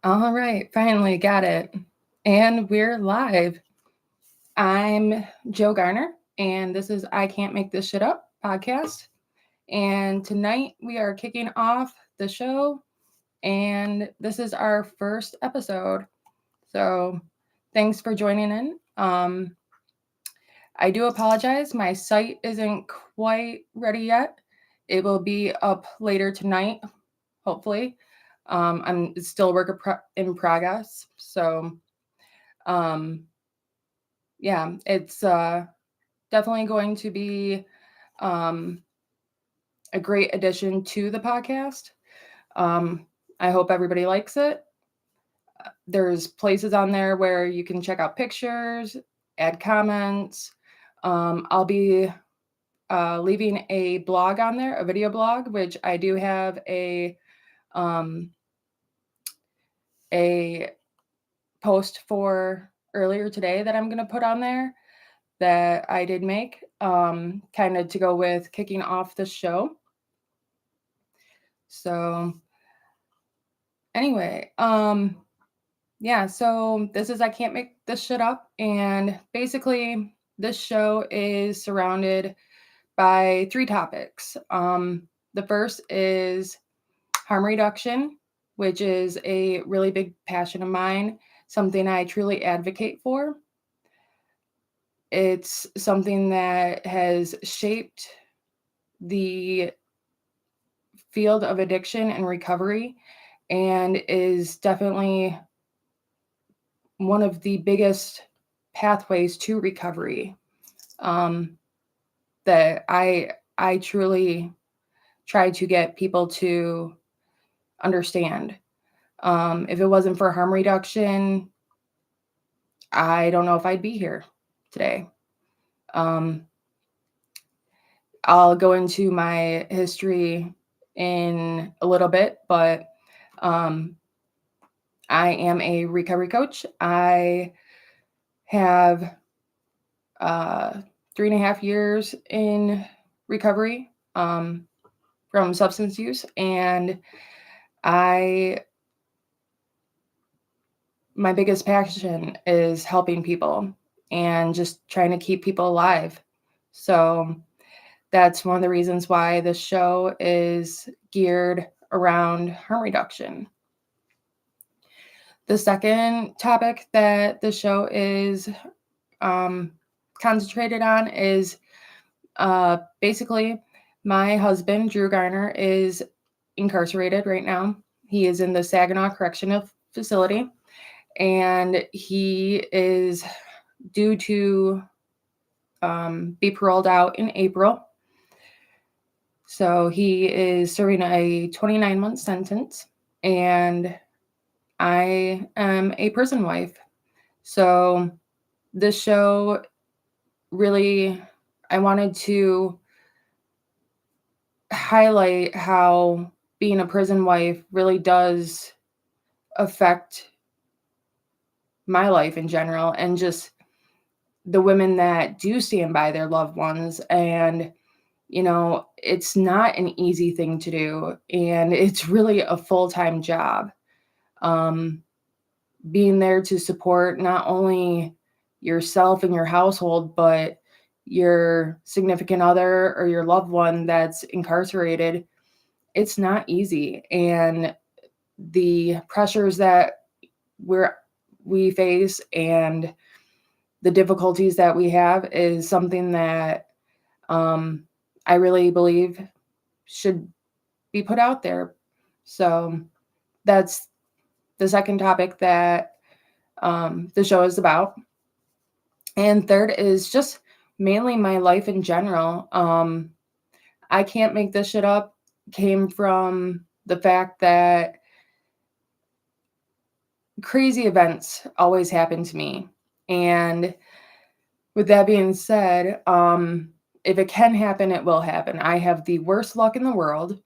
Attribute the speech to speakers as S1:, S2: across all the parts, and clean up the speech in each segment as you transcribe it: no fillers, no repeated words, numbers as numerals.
S1: All right, finally got it. And we're live. I'm Joe Garner, and this is I Can't Make This Shit Up podcast. And tonight we are kicking off the show, and this is our first episode. So thanks for joining in. I do apologize, my site isn't quite ready yet. It will be up later tonight, hopefully. I'm still in progress. So, um, yeah, it's definitely going to be um, a great addition to the podcast. Um, I hope everybody likes it. There's places on there where you can check out pictures, add comments. I'll be leaving a blog on there, a video blog, which I do have um, a post for earlier today that I'm going to put on there that I did make, kind of to go with kicking off the show. So anyway, yeah, so this is I Can't Make This Shit Up, and basically this show is surrounded by three topics. The first is harm reduction, which is a really big passion of mine, something I truly advocate for. It's something that has shaped the field of addiction and recovery and is definitely one of the biggest pathways to recovery that I truly try to get people to understand. If it wasn't for harm reduction, I don't know if I'd be here today. I'll go into my history in a little bit, but I am a recovery coach. I have 3.5 years in recovery from substance use, and my biggest passion is helping people and just trying to keep people alive. So that's one of the reasons why the show is geared around harm reduction. The second topic that the show is concentrated on is basically my husband, Drew Garner, is incarcerated right now. He is in the Saginaw Correctional Facility, and he is due to be paroled out in April. So he is serving a 29-month sentence, and I am a prison wife. So this show really, I wanted to highlight how being a prison wife really does affect my life in general, and just the women that do stand by their loved ones. And it's not an easy thing to do, and it's really a full-time job. Being there to support not only yourself and your household, but your significant other or your loved one that's incarcerated, it's not easy. And the pressures that we face and the difficulties that we have is something that I really believe should be put out there. So that's the second topic that the show is about. And third is just mainly my life in general. I Can't Make This Shit Up came from the fact that crazy events always happen to me. And with that being said, if it can happen, it will happen. I have the worst luck in the world,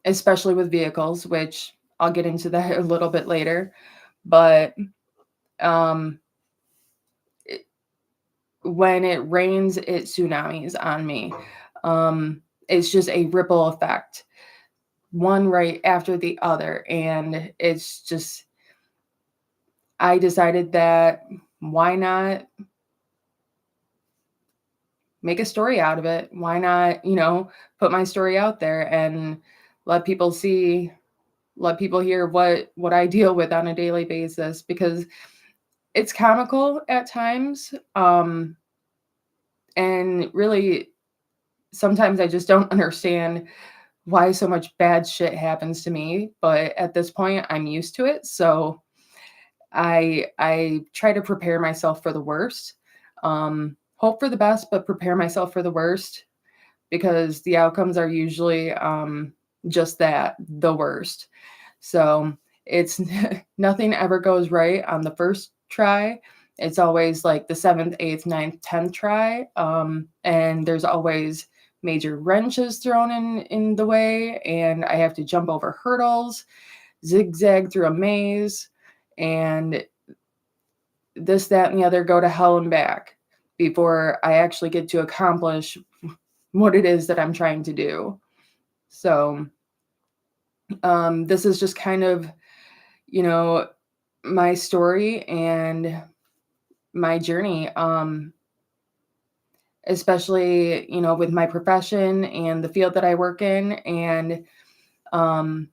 S1: especially with vehicles, which I'll get into that a little bit later. But when it rains, it tsunamis on me. It's just a ripple effect. one right after the other. And it's just, I decided that why not make a story out of it? Why not, put my story out there and let people see, let people hear what I deal with on a daily basis, because it's comical at times. And really sometimes I just don't understand why so much bad shit happens to me, but at this point I'm used to it. So I try to prepare myself for the worst. Hope for the best, but prepare myself for the worst, because the outcomes are usually just that, the worst. So it's nothing ever goes right on the first try. It's always like the seventh, eighth, ninth, 10th try. And there's always major wrenches thrown in the way, and I have to jump over hurdles, zigzag through a maze, and this, that, and the other, go to hell and back before I actually get to accomplish what it is that I'm trying to do. So this is just kind of, you know, my story and my journey, especially, with my profession and the field that I work in, and um,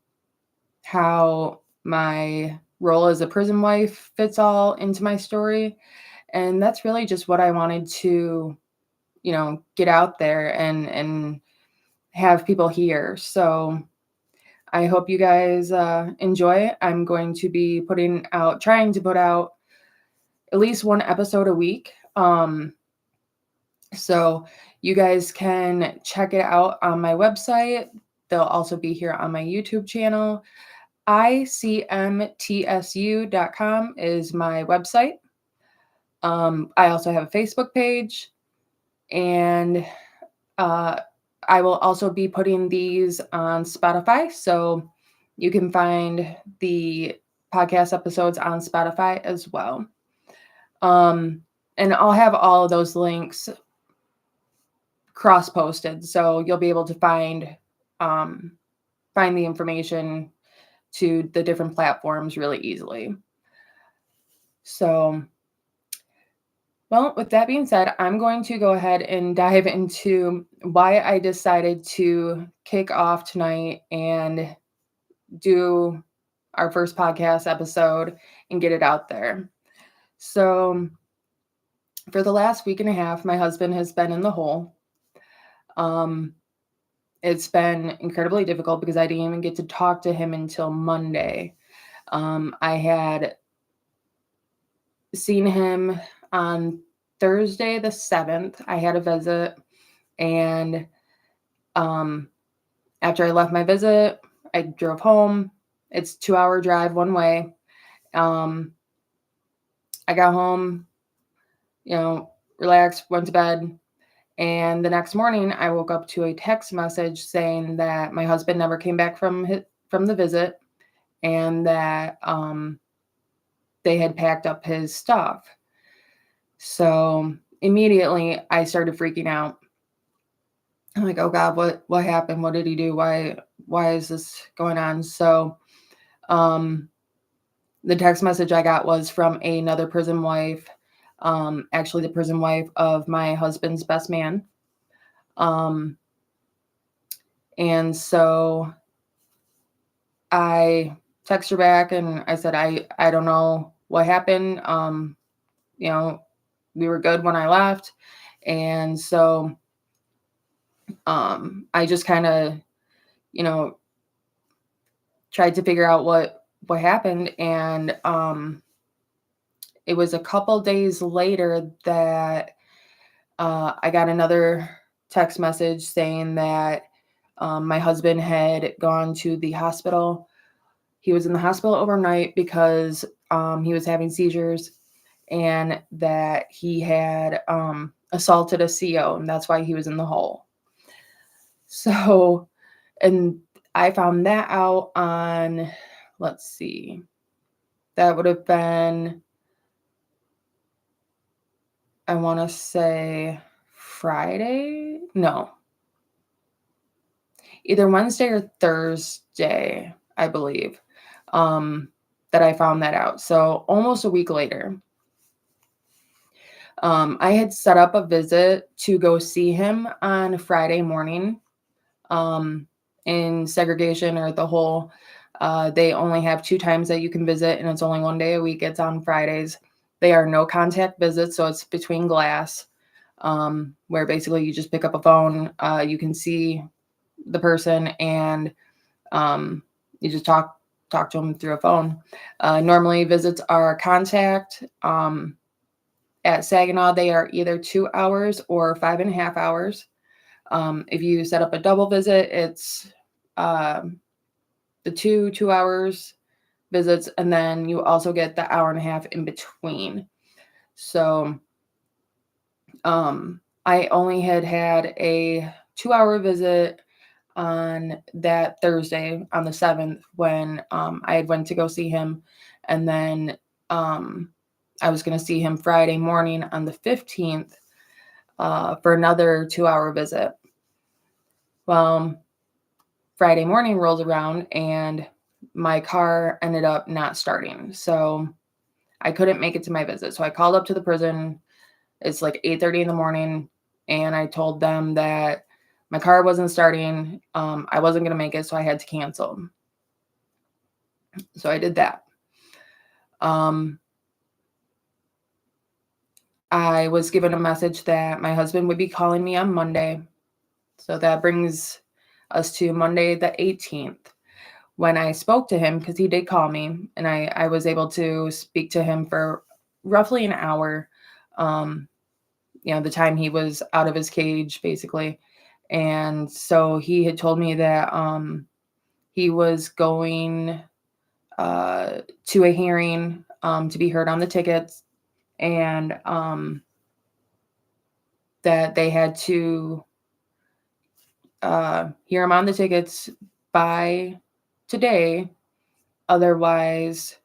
S1: how my role as a prison wife fits all into my story. And that's really just what I wanted to, get out there and have people hear. So I hope you guys enjoy. I'm going to be trying to put out at least one episode a week. So you guys can check it out on my website. They'll also be here on my YouTube channel. ICMTSU.com is my website. I also have a Facebook page, and I will also be putting these on Spotify. So you can find the podcast episodes on Spotify as well. And I'll have all of those links cross-posted, so you'll be able to find the information to the different platforms really easily. So, well, with that being said, I'm going to go ahead and dive into why I decided to kick off tonight and do our first podcast episode and get it out there. So, for the last week and a half, my husband has been in the hole. It's been incredibly difficult because I didn't even get to talk to him until Monday. I had seen him on Thursday the 7th. I had a visit, and after I left my visit, I drove home. It's a 2-hour drive one way. I got home, relaxed, went to bed. And the next morning, I woke up to a text message saying that my husband never came back from the visit, and that they had packed up his stuff. So immediately, I started freaking out. I'm like, "Oh God, what happened? What did he do? Why is this going on?" So, the text message I got was from another prison wife, actually the prison wife of my husband's best man. And so I text her back and I said, I don't know what happened. You know, we were good when I left. And so I just kind of, you know, tried to figure out what happened. And it was a couple days later that I got another text message saying that my husband had gone to the hospital. He was in the hospital overnight because he was having seizures, and that he had assaulted a CO, and that's why he was in the hole. So, and I found that out on, let's see, that would have been, I want to say Friday. No. either Wednesday or Thursday, I believe, that I found that out. So almost a week later. I had set up a visit to go see him on Friday morning. In segregation or the whole, they only have 2 times that you can visit, and it's only 1 day a week. It's on Fridays. They are no contact visits, so it's between glass, where basically you just pick up a phone, you can see the person, and you just talk to them through a phone. Normally visits are contact. At Saginaw, they are either 2 hours or 5.5 hours. If you set up a double visit, it's the 2 hours visits, and then you also get the hour and a half in between. So I only had a 2-hour visit on that Thursday on the 7th when I had went to go see him, and then I was going to see him Friday morning on the 15th for another 2-hour visit. Well, Friday morning rolls around and my car ended up not starting. So I couldn't make it to my visit. So I called up to the prison. It's like 8:30 in the morning. And I told them that my car wasn't starting. I wasn't going to make it. So I had to cancel. So I did that. I was given a message that my husband would be calling me on Monday. So that brings us to Monday the 18th. When I spoke to him, because he did call me, and I was able to speak to him for roughly an hour, the time he was out of his cage, basically. And so he had told me that he was going to a hearing to be heard on the tickets, and that they had to hear him on the tickets by today. Otherwise,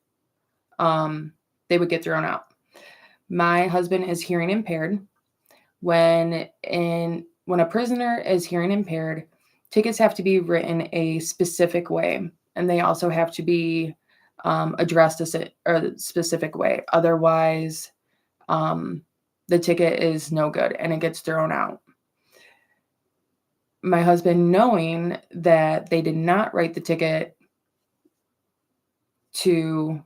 S1: they would get thrown out. My husband is hearing impaired. When a prisoner is hearing impaired, tickets have to be written a specific way, and they also have to be addressed a specific way. Otherwise, the ticket is no good and it gets thrown out. My husband, knowing that they did not write the ticket to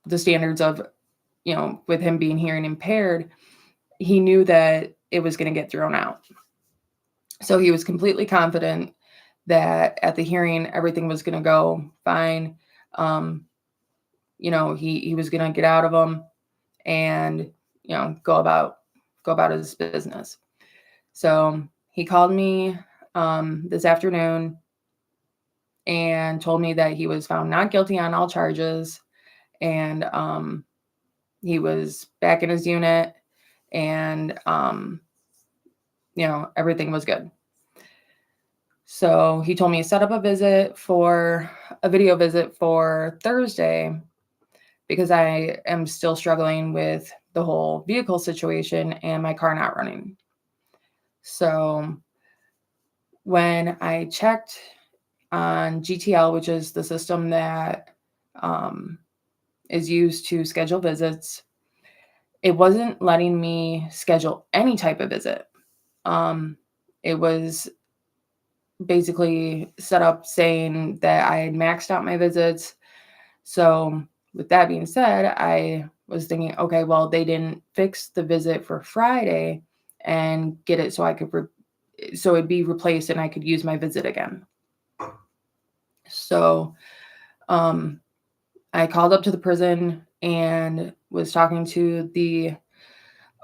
S1: the standards of, with him being hearing impaired, he knew that it was going to get thrown out. So he was completely confident that at the hearing, everything was going to go fine. He was going to get out of them and, go about his business. So he called me this afternoon and told me that he was found not guilty on all charges, and he was back in his unit, and everything was good. So he told me to set up a video visit for Thursday, because I am still struggling with the whole vehicle situation and my car not running. So when I checked on GTL, which is the system that is used to schedule visits, it wasn't letting me schedule any type of visit. It was basically set up saying that I had maxed out my visits. So with that being said, I was thinking, okay, well, they didn't fix the visit for Friday and get it so I could, so it'd be replaced and I could use my visit again. So I called up to the prison and was talking to the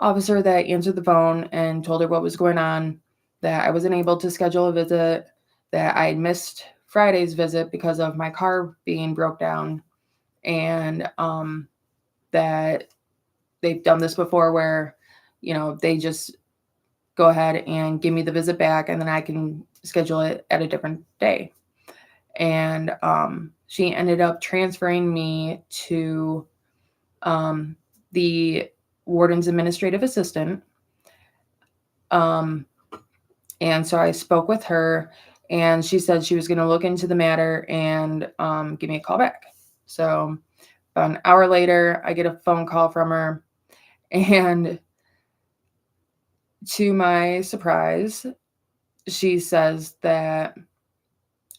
S1: officer that answered the phone and told her what was going on, that I wasn't able to schedule a visit, that I had missed Friday's visit because of my car being broke down, and that they've done this before where, they just go ahead and give me the visit back and then I can schedule it at a different day. And she ended up transferring me to the warden's administrative assistant. And so I spoke with her, And she said she was going to look into the matter and give me a call back. So about an hour later, I get a phone call from her. And to my surprise, she says that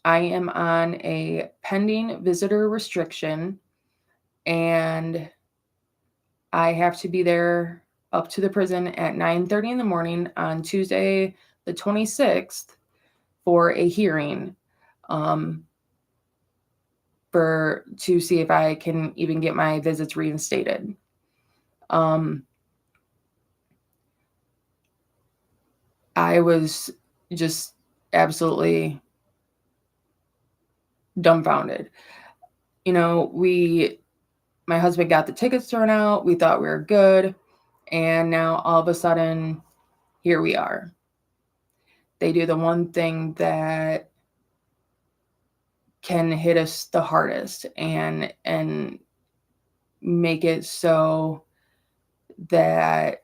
S1: I am on a pending visitor restriction and I have to be there up to the prison at 9:30 in the morning on Tuesday, the 26th, for a hearing, um, to see if I can even get my visits reinstated. I was just absolutely dumbfounded. My husband got the tickets thrown out. We thought we were good. And now all of a sudden, here we are. They do the one thing that can hit us the hardest and make it so that,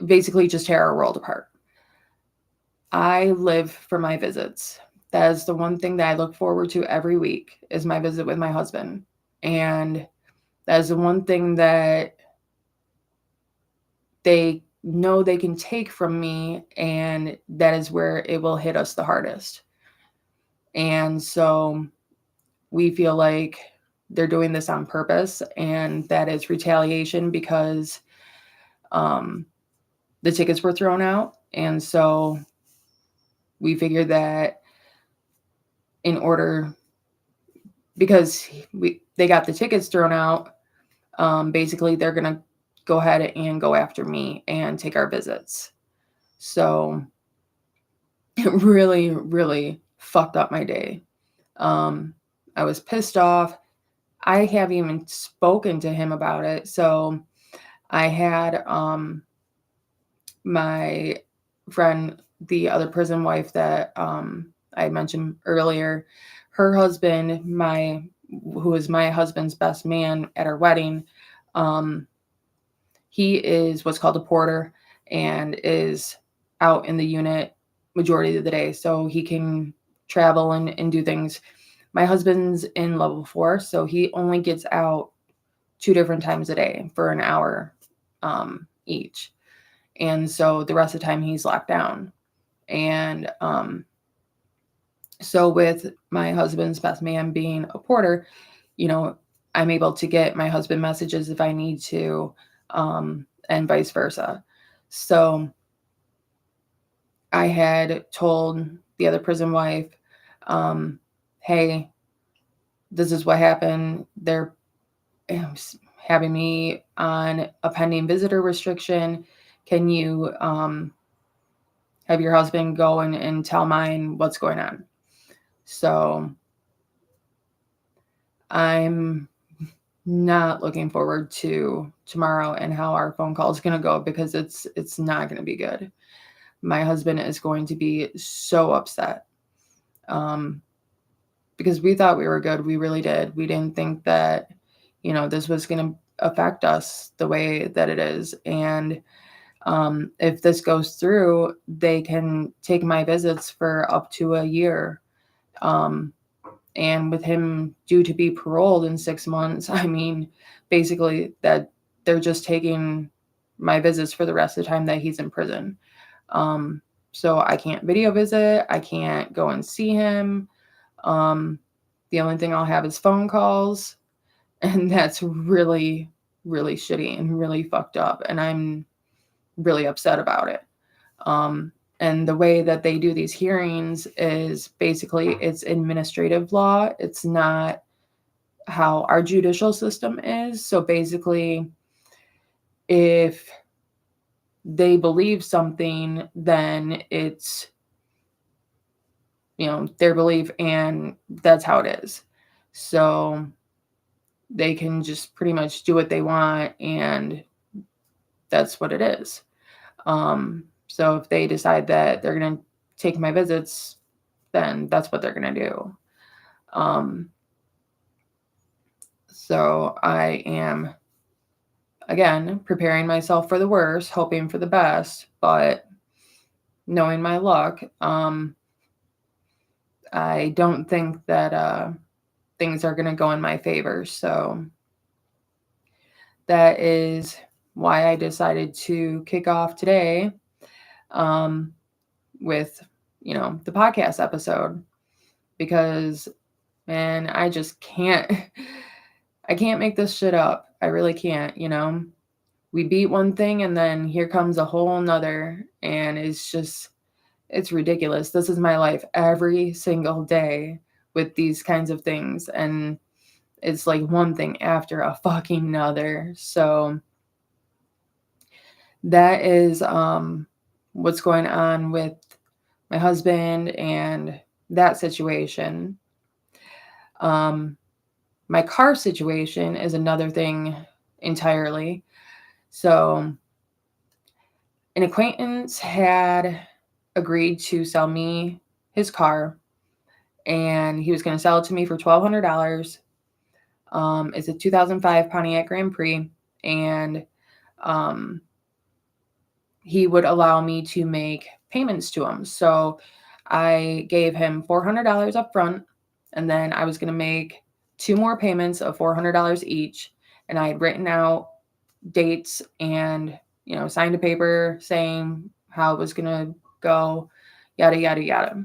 S1: basically just tear our world apart. I live for my visits. That is the one thing that I look forward to every week is my visit with my husband. And that is the one thing that they know they can take from me, and that is where it will hit us the hardest. And so we feel like they're doing this on purpose, and that is retaliation because the tickets were thrown out. And so we figured that in order, because they got the tickets thrown out, basically they're going to go ahead and go after me and take our visits. So it really, really fucked up my day. I was pissed off. I haven't even spoken to him about it. So I had my friend, the other prison wife that I mentioned earlier, her husband, who is my husband's best man at our wedding, he is what's called a porter and is out in the unit majority of the day, so he can travel and do things. My husband's in level 4, so he only gets out 2 different times a day for an hour each. And so the rest of the time he's locked down. And so with my husband's best man being a porter, I'm able to get my husband messages if I need to, and vice versa. So I had told the other prison wife, hey, this is what happened. They're having me on a pending visitor restriction. Can you have your husband go and tell mine what's going on? So I'm not looking forward to tomorrow and how our phone call is going to go, because it's not going to be good. My husband is going to be so upset, because we thought we were good. We really did. We didn't think that, this was going to affect us the way that it is. And if this goes through, they can take my visits for up to a year. And with him due to be paroled in 6 months, I mean, basically that they're just taking my visits for the rest of the time that he's in prison. So I can't video visit. I can't go and see him. The only thing I'll have is phone calls. And that's really, really shitty and really fucked up. And I'm really upset about it. And the way that they do these hearings is basically it's administrative law. It's not how our judicial system is. So basically, if they believe something, then it's, their belief, and that's how it is. So they can just pretty much do what they want, and that's what it is. So if they decide that they're going to take my visits, then that's what they're going to do. So I am, again, preparing myself for the worst, hoping for the best, but knowing my luck, I don't think that things are going to go in my favor. So that is why I decided to kick off today with, the podcast episode, because, man, I just can't, I can't make this shit up. I really can't, we beat one thing and then here comes a whole nother, and it's ridiculous. This is my life every single day with these kinds of things. And it's like one thing after a fucking another. So that is what's going on with my husband and that situation. My car situation is another thing entirely. So an acquaintance had agreed to sell me his car, and he was going to sell it to me for $1,200. It's a 2005 Pontiac Grand Prix, and he would allow me to make payments to him. So I gave him $400 up front, and then I was going to make 2 more payments of $400 each. And I had written out dates and, signed a paper saying how it was going to go, yada, yada, yada.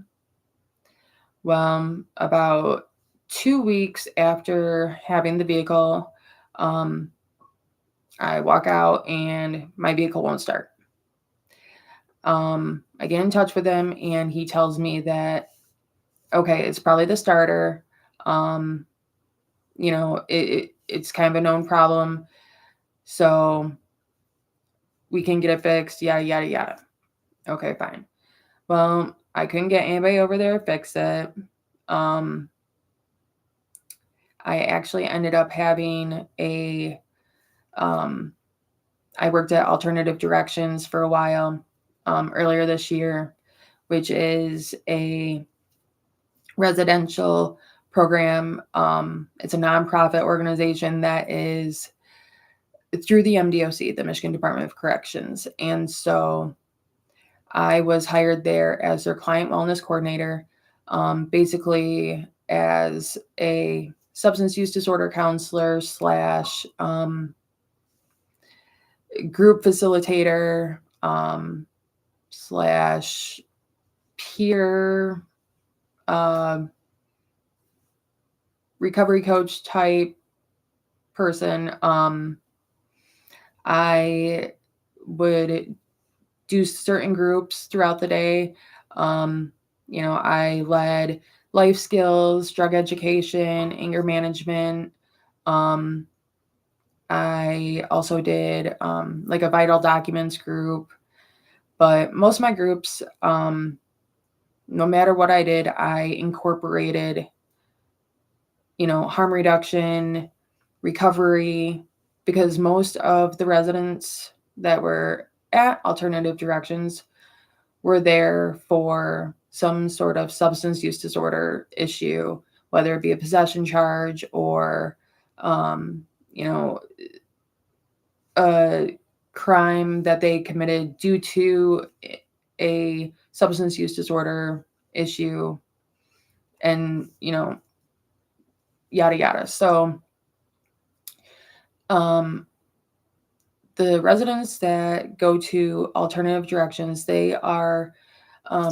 S1: Well, about 2 weeks after having the vehicle, I walk out and my vehicle won't start. I get in touch with him and he tells me that, okay, it's probably the starter. It's kind of a known problem, so we can get it fixed, yada, yada, yada. Okay, fine. Well, I couldn't get anybody over there to fix it. I actually ended up having I worked at Alternative Directions for a while earlier this year, which is a residential program. It's a nonprofit organization that is through the MDOC, the Michigan Department of Corrections. And so I was hired there as their client wellness coordinator, basically as a substance use disorder counselor slash group facilitator slash peer recovery coach type person. I would do certain groups throughout the day. I led life skills, drug education, anger management. I also did like a vital documents group, but most of my groups, no matter what I did, I incorporated, harm reduction, recovery, because most of the residents that were at Alternative Directions were there for some sort of substance use disorder issue, whether it be a possession charge or, a crime that they committed due to a substance use disorder issue, and, yada, yada. So, the residents that go to Alternative Directions, they are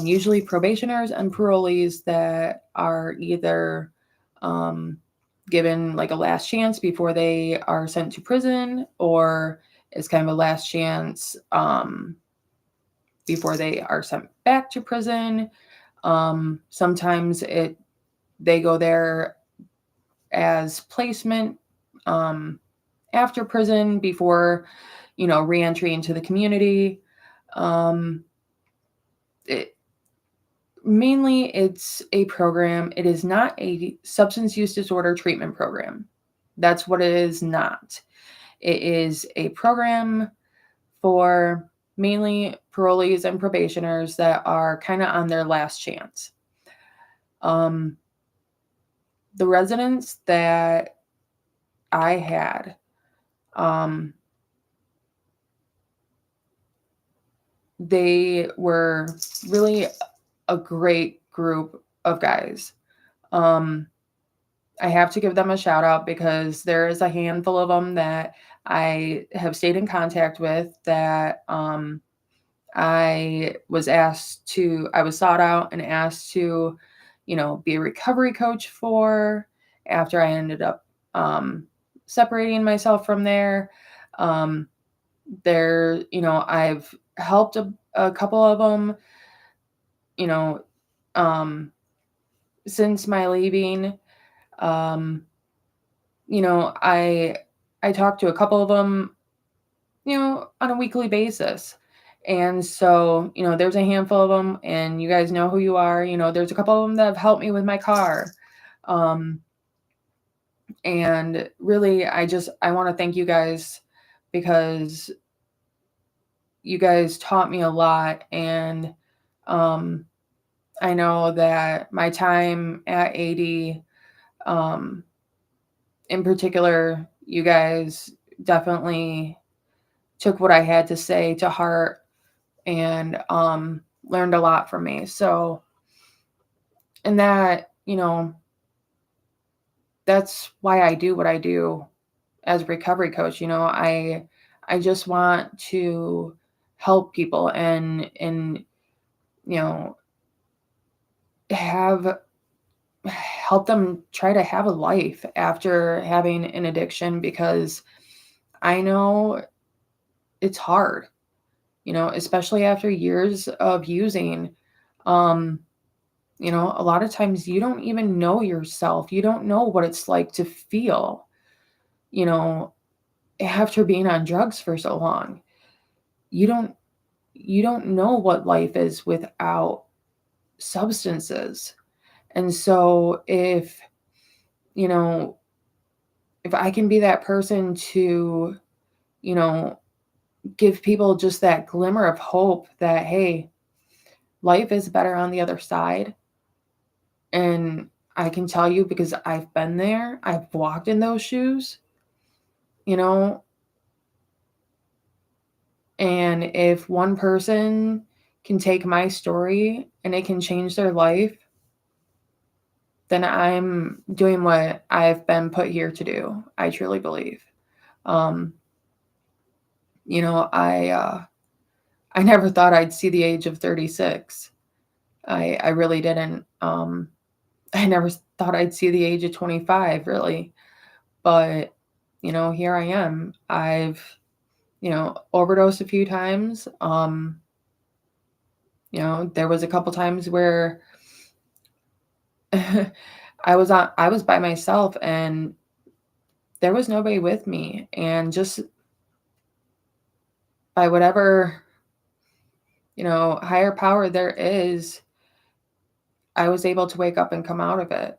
S1: usually probationers and parolees that are either given like a last chance before they are sent to prison, or it's kind of a last chance before they are sent back to prison. Sometimes they go there as placement after prison before, reentry into the community. Mainly it's a program. It is not a substance use disorder treatment program. That's what it is not. It is a program for mainly parolees and probationers that are kind of on their last chance. The residents that I had, they were really a great group of guys. Um, I have to give them a shout out because there is a handful of them that I have stayed in contact with that I was sought out and asked to, be a recovery coach for after I ended up separating myself from there. Um, I've helped a couple of them, you know, um, since my leaving. Um, I talk to a couple of them, on a weekly basis. And so, there's a handful of them and you guys know who you are. There's a couple of them that have helped me with my car. Um, and really, I want to thank you guys because you guys taught me a lot. And um, I know that my time at 80, um, in particular, you guys definitely took what I had to say to heart and learned a lot from me. So, and that's why I do what I do as a recovery coach. I just want to help people and you know have help them try to have a life after having an addiction, because I know it's hard, especially after years of using. Um, a lot of times you don't even know yourself. You don't know what it's like to feel, you know, after being on drugs for so long. You don't you don't know what life is without substances. And so you know, if I can be that person to, you know, give people just that glimmer of hope that, hey, life is better on the other side. And I can tell you because I've been there, I've walked in those shoes, you know, and if one person can take my story and it can change their life, then I'm doing what I've been put here to do. I truly believe. Um, I never thought I'd see the age of 36. I really didn't. I never thought I'd see the age of 25, really. But, here I am. I've, overdosed a few times. There was a couple times where I was by myself and there was nobody with me. And just by whatever, higher power there is, I was able to wake up and come out of it.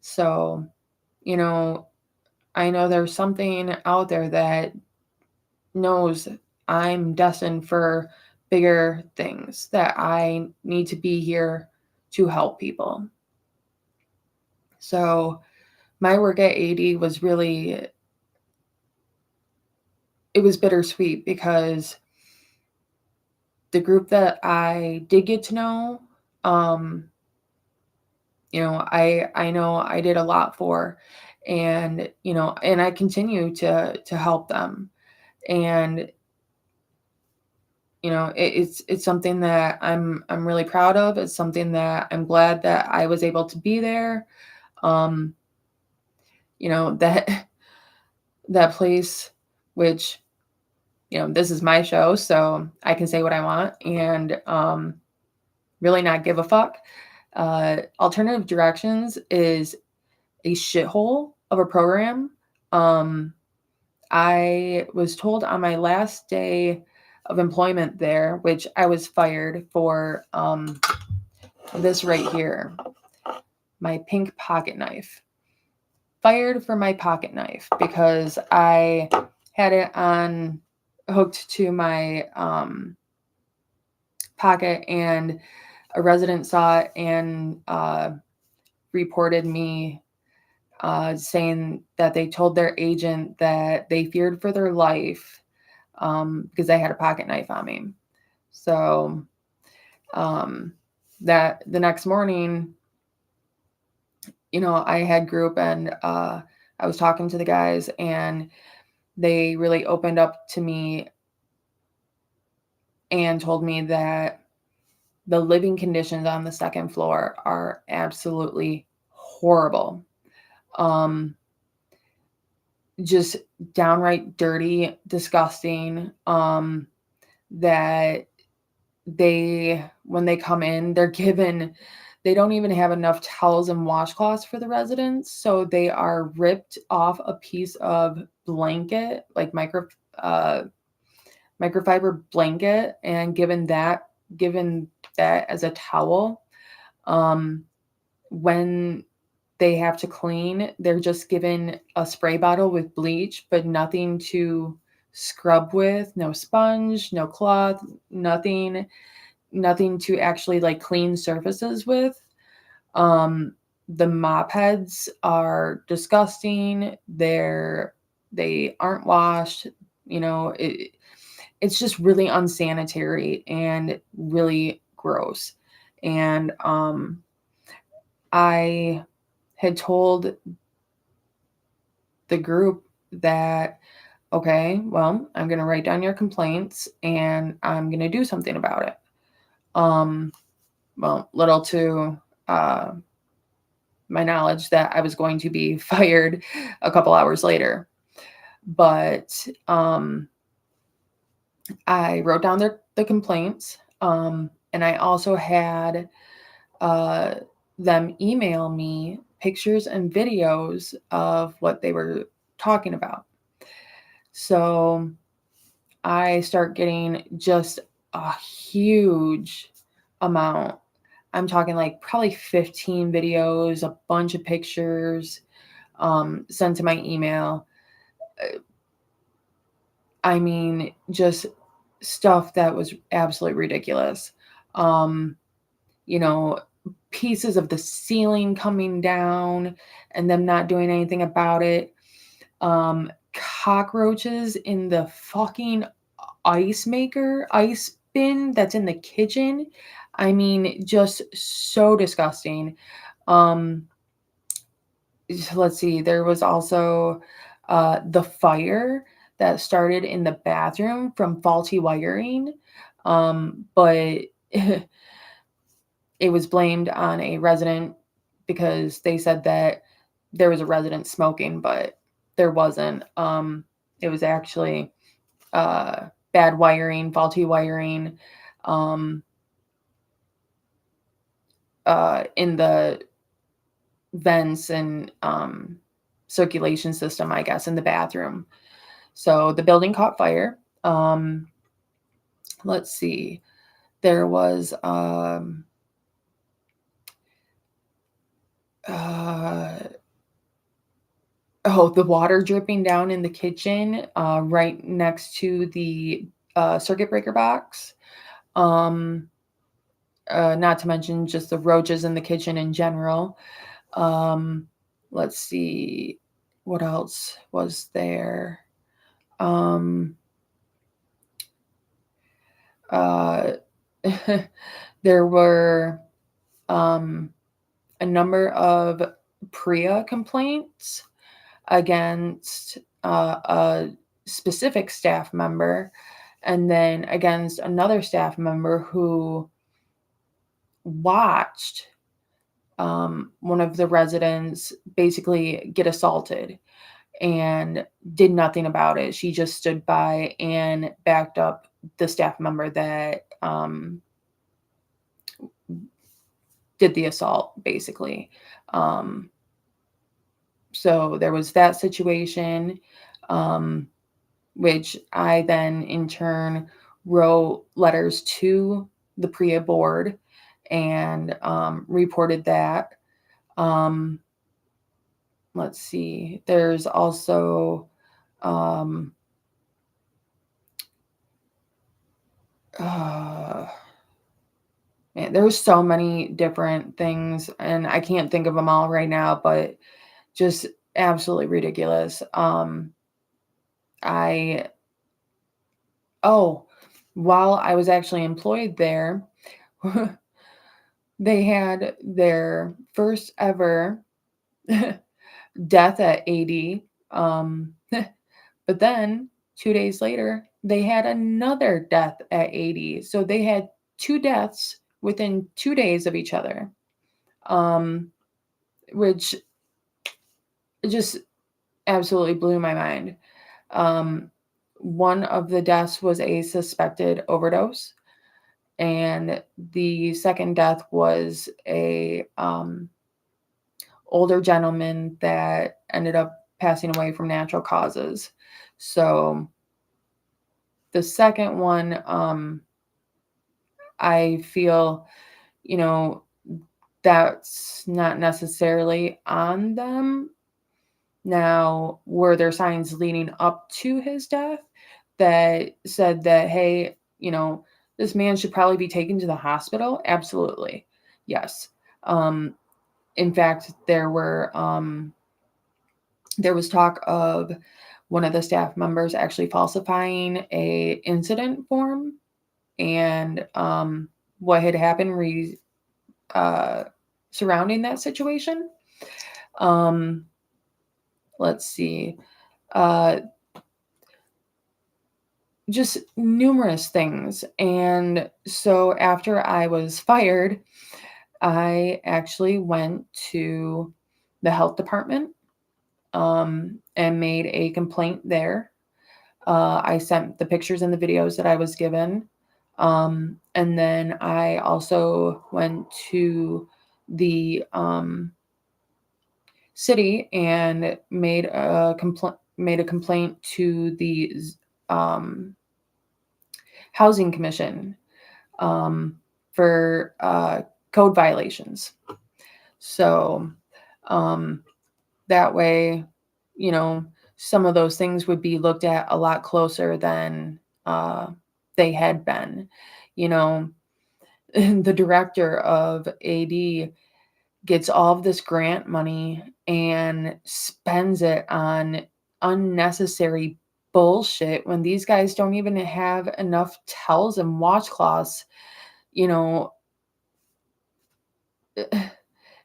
S1: So, you know, I know there's something out there that knows I'm destined for bigger things, that I need to be here to help people. So, my work at 80 was really, it was bittersweet because the group that I did get to know, um, I know I did a lot for, and and I continue to help them. And it's something that I'm really proud of. It's something that I'm glad that I was able to be there. Um, that that place, which this is my show, so I can say what I want and really not give a fuck. Alternative Directions is a shithole of a program. Um, I was told on my last day of employment there, which I was fired for this right here, my pink pocket knife. Fired for my pocket knife because I had it on hooked to my pocket, and a resident saw it and reported me, saying that they told their agent that they feared for their life because I had a pocket knife on me. So that the next morning, I had group and I was talking to the guys and they really opened up to me and told me that the living conditions on the second floor are absolutely horrible. Just downright dirty, disgusting. That when they come in, they don't even have enough towels and washcloths for the residents. So they are ripped off a piece of blanket, like microfiber blanket, and given that as a towel. When they have to clean, they're just given a spray bottle with bleach, but nothing to scrub with, no sponge, no cloth, nothing to actually like clean surfaces with. The mop heads are disgusting. They aren't washed. It's just really unsanitary and really gross. And I had told the group that, okay, well, I'm going to write down your complaints and I'm going to do something about it. Well, little to my knowledge that I was going to be fired a couple hours later. But I wrote down the complaints, and I also had them email me pictures and videos of what they were talking about. So I start getting just a huge amount. I'm talking like probably 15 videos, a bunch of pictures sent to my email. I mean, just stuff that was absolutely ridiculous. You know, pieces of the ceiling coming down and them not doing anything about it. Cockroaches in the fucking ice bin that's in the kitchen. I mean, just so disgusting. Let's see, there was also the fire that started in the bathroom from faulty wiring. But it was blamed on a resident because they said that there was a resident smoking, but there wasn't. It was actually bad wiring, faulty wiring in the vents and circulation system, I guess, in the bathroom. So the building caught fire. Let's see. There was the water dripping down in the kitchen right next to the circuit breaker box. Not to mention just the roaches in the kitchen in general. Let's see. What else was there? There were a number of PREA complaints against a specific staff member, and then against another staff member who watched one of the residents basically get assaulted and did nothing about it. She just stood by and backed up the staff member that did the assault, basically. So there was that situation, which I then in turn wrote letters to the PREA board and reported that. Let's see. There's also man, there was so many different things, and I can't think of them all right now, but just absolutely ridiculous. I while I was actually employed there, they had their first ever death at AD. But then 2 days later, they had another death at AD. So they had two deaths within 2 days of each other, which just absolutely blew my mind. One of the deaths was a suspected overdose, and the second death was a older gentleman that ended up passing away from natural causes. So the second one, I feel, you know, that's not necessarily on them. Now, were there signs leading up to his death that said that, hey, this man should probably be taken to the hospital? Absolutely. Yes. In fact, there was talk of one of the staff members actually falsifying a incident form, and what had happened surrounding that situation. Let's see. Just numerous things. And so after I was fired, I actually went to the health department and made a complaint there. I sent the pictures and the videos that I was given. And then I also went to the city and made a complaint to the housing commission for code violations. So that way, some of those things would be looked at a lot closer than they had been. The director of AD gets all of this grant money and spends it on unnecessary bullshit when these guys don't even have enough towels and washcloths.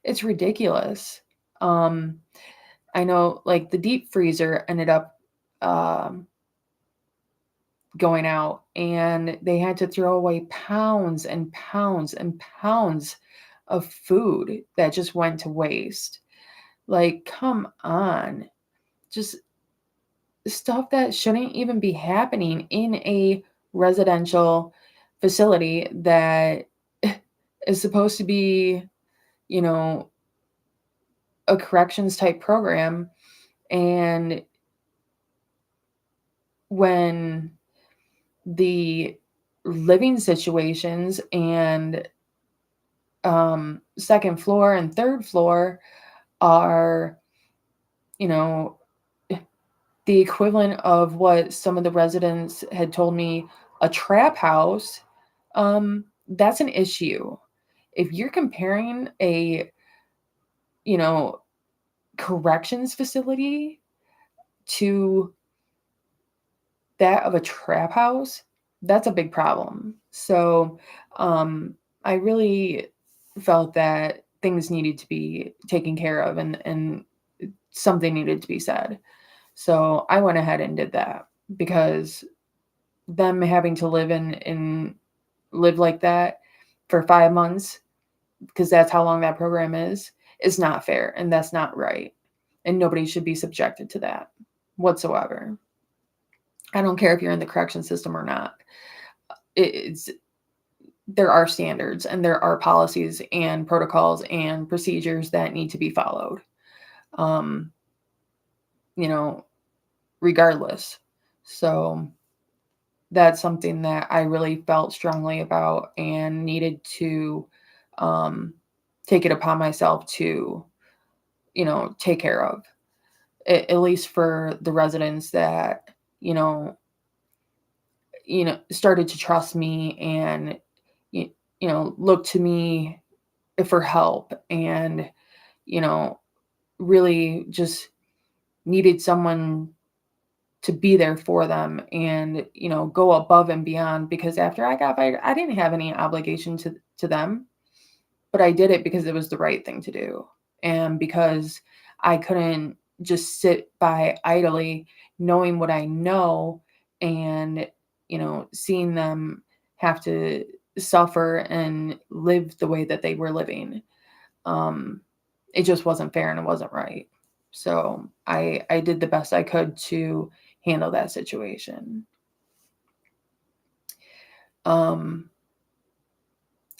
S1: It's ridiculous. I know, like, the deep freezer ended up going out, and they had to throw away pounds and pounds and pounds of food that just went to waste. Like, come on. Just stuff that shouldn't even be happening in a residential facility that is supposed to be, a corrections type program. And when the living situations and second floor and third floor are, the equivalent of what some of the residents had told me, a trap house, that's an issue. If you're comparing a, corrections facility to that of a trap house, that's a big problem. So I really felt that things needed to be taken care of, and something needed to be said. So I went ahead and did that, because them having to live like that for 5 months, because that's how long that program is not fair, and that's not right. And nobody should be subjected to that whatsoever. I don't care if you're in the correction system or not. There are standards, and there are policies and protocols and procedures that need to be followed. Regardless. So that's something that I really felt strongly about and needed to take it upon myself to, take care of, at least for the residents that, started to trust me and, look to me for help, and, really just needed someone to be there for them, and, go above and beyond, because after I got fired, I didn't have any obligation to them, but I did it because it was the right thing to do. And because I couldn't just sit by idly knowing what I know and, seeing them have to suffer and live the way that they were living. Um, it just wasn't fair and it wasn't right. So I did the best I could to handle that situation. Um,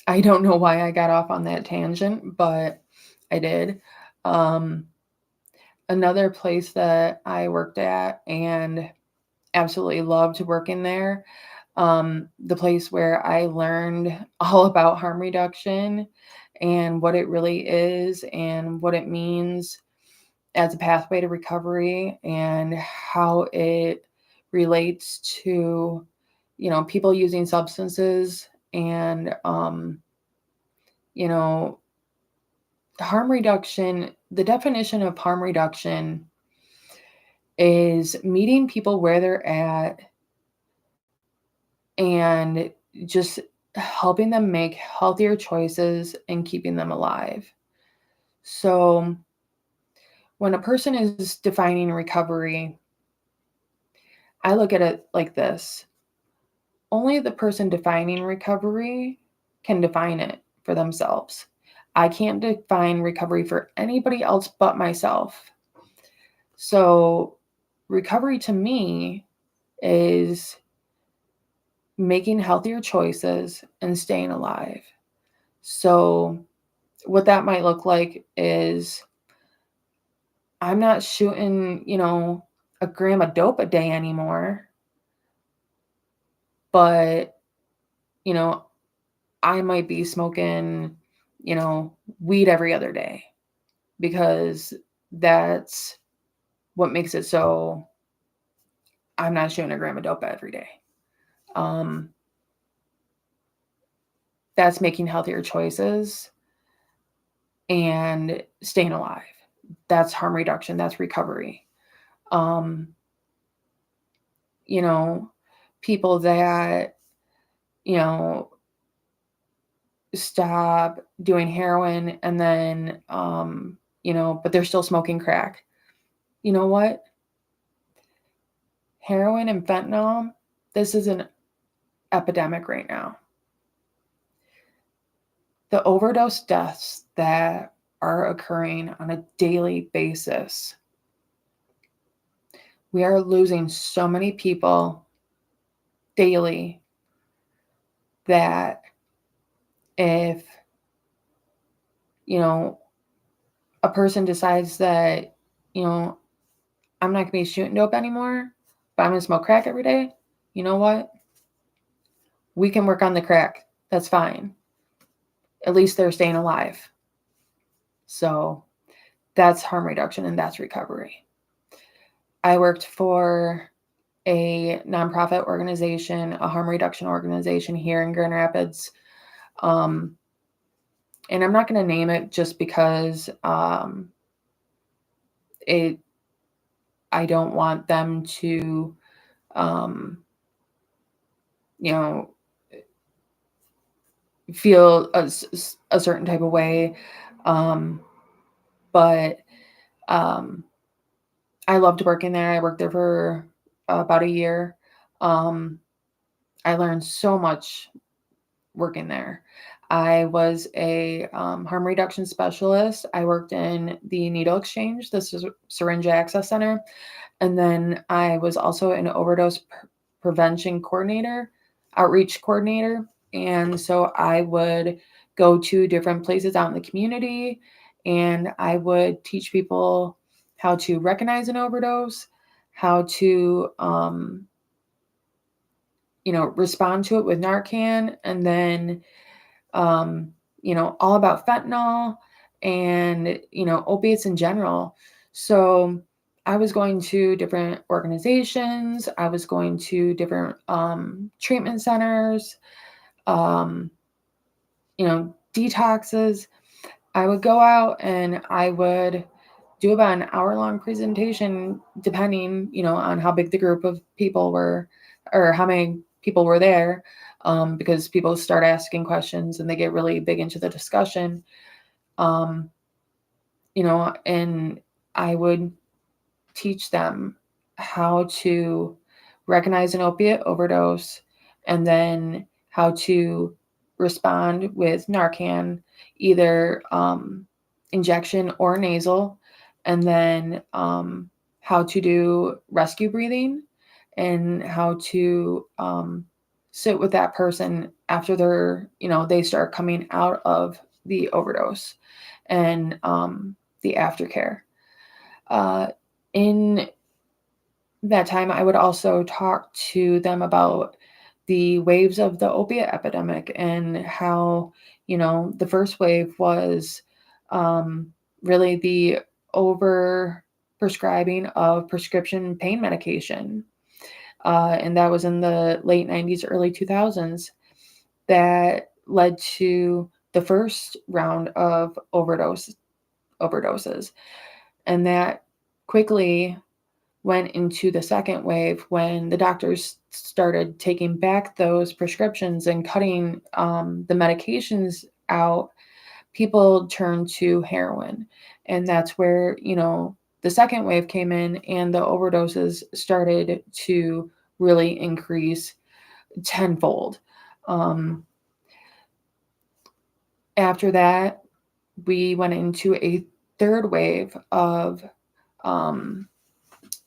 S1: I don't know why I got off on that tangent, but I did. Um, Another place that I worked at and absolutely loved working there, the place where I learned all about harm reduction and what it really is and what it means as a pathway to recovery and how it relates to, people using substances and, you know, harm reduction. The definition of harm reduction is meeting people where they're at and just helping them make healthier choices and keeping them alive. So, when a person is defining recovery, I look at it like this: only the person defining recovery can define it for themselves. I can't define recovery for anybody else but myself. So, recovery to me is making healthier choices and staying alive. So, what that might look like is I'm not shooting, a gram of dope a day anymore, but, you know, I might be smoking, weed every other day because that's what makes it so I'm not shooting a gram of dope every day. Um, that's making healthier choices and staying alive. That's harm reduction. That's recovery. Um, you know, People that, you know, stop doing heroin and then, but they're still smoking crack. You know what? Heroin and fentanyl, this is an epidemic right now. The overdose deaths that are occurring on a daily basis. We are losing so many people daily that if, a person decides that, I'm not going to be shooting dope anymore, but I'm going to smoke crack every day, you know what? We can work on the crack. That's fine. At least they're staying alive. So that's harm reduction and that's recovery. I worked for a nonprofit organization, a harm reduction organization here in Grand Rapids. And I'm not going to name it just because I don't want them to, um, you know, feel a certain type of way. But I loved working there. I worked there for about a year. I learned so much working there. I was a harm reduction specialist. I worked in the needle exchange, this is syringe access center. And then I was also an overdose prevention coordinator, outreach coordinator. And so I would go to different places out in the community and I would teach people how to recognize an overdose, how to, respond to it with Narcan, and then, all about fentanyl and, opiates in general. So I was going to different organizations. I was going to different treatment centers, um, detoxes. I would go out and I would do about an hour-long presentation, depending, on how big the group of people were or how many people were there, because people start asking questions and they get really big into the discussion. And I would teach them how to recognize an opiate overdose and then how to respond with Narcan, either injection or nasal, and then how to do rescue breathing and how to sit with that person after they start coming out of the overdose and the aftercare. In that time, I would also talk to them about the waves of the opiate epidemic and how, the first wave was really the over prescribing of prescription pain medication. And that was in the late 90s, early 2000s, that led to the first round of overdoses. And that quickly went into the second wave when the doctors started taking back those prescriptions and cutting the medications out. People turned to heroin. And that's where, the second wave came in and the overdoses started to really increase tenfold. After that, we went into a third wave of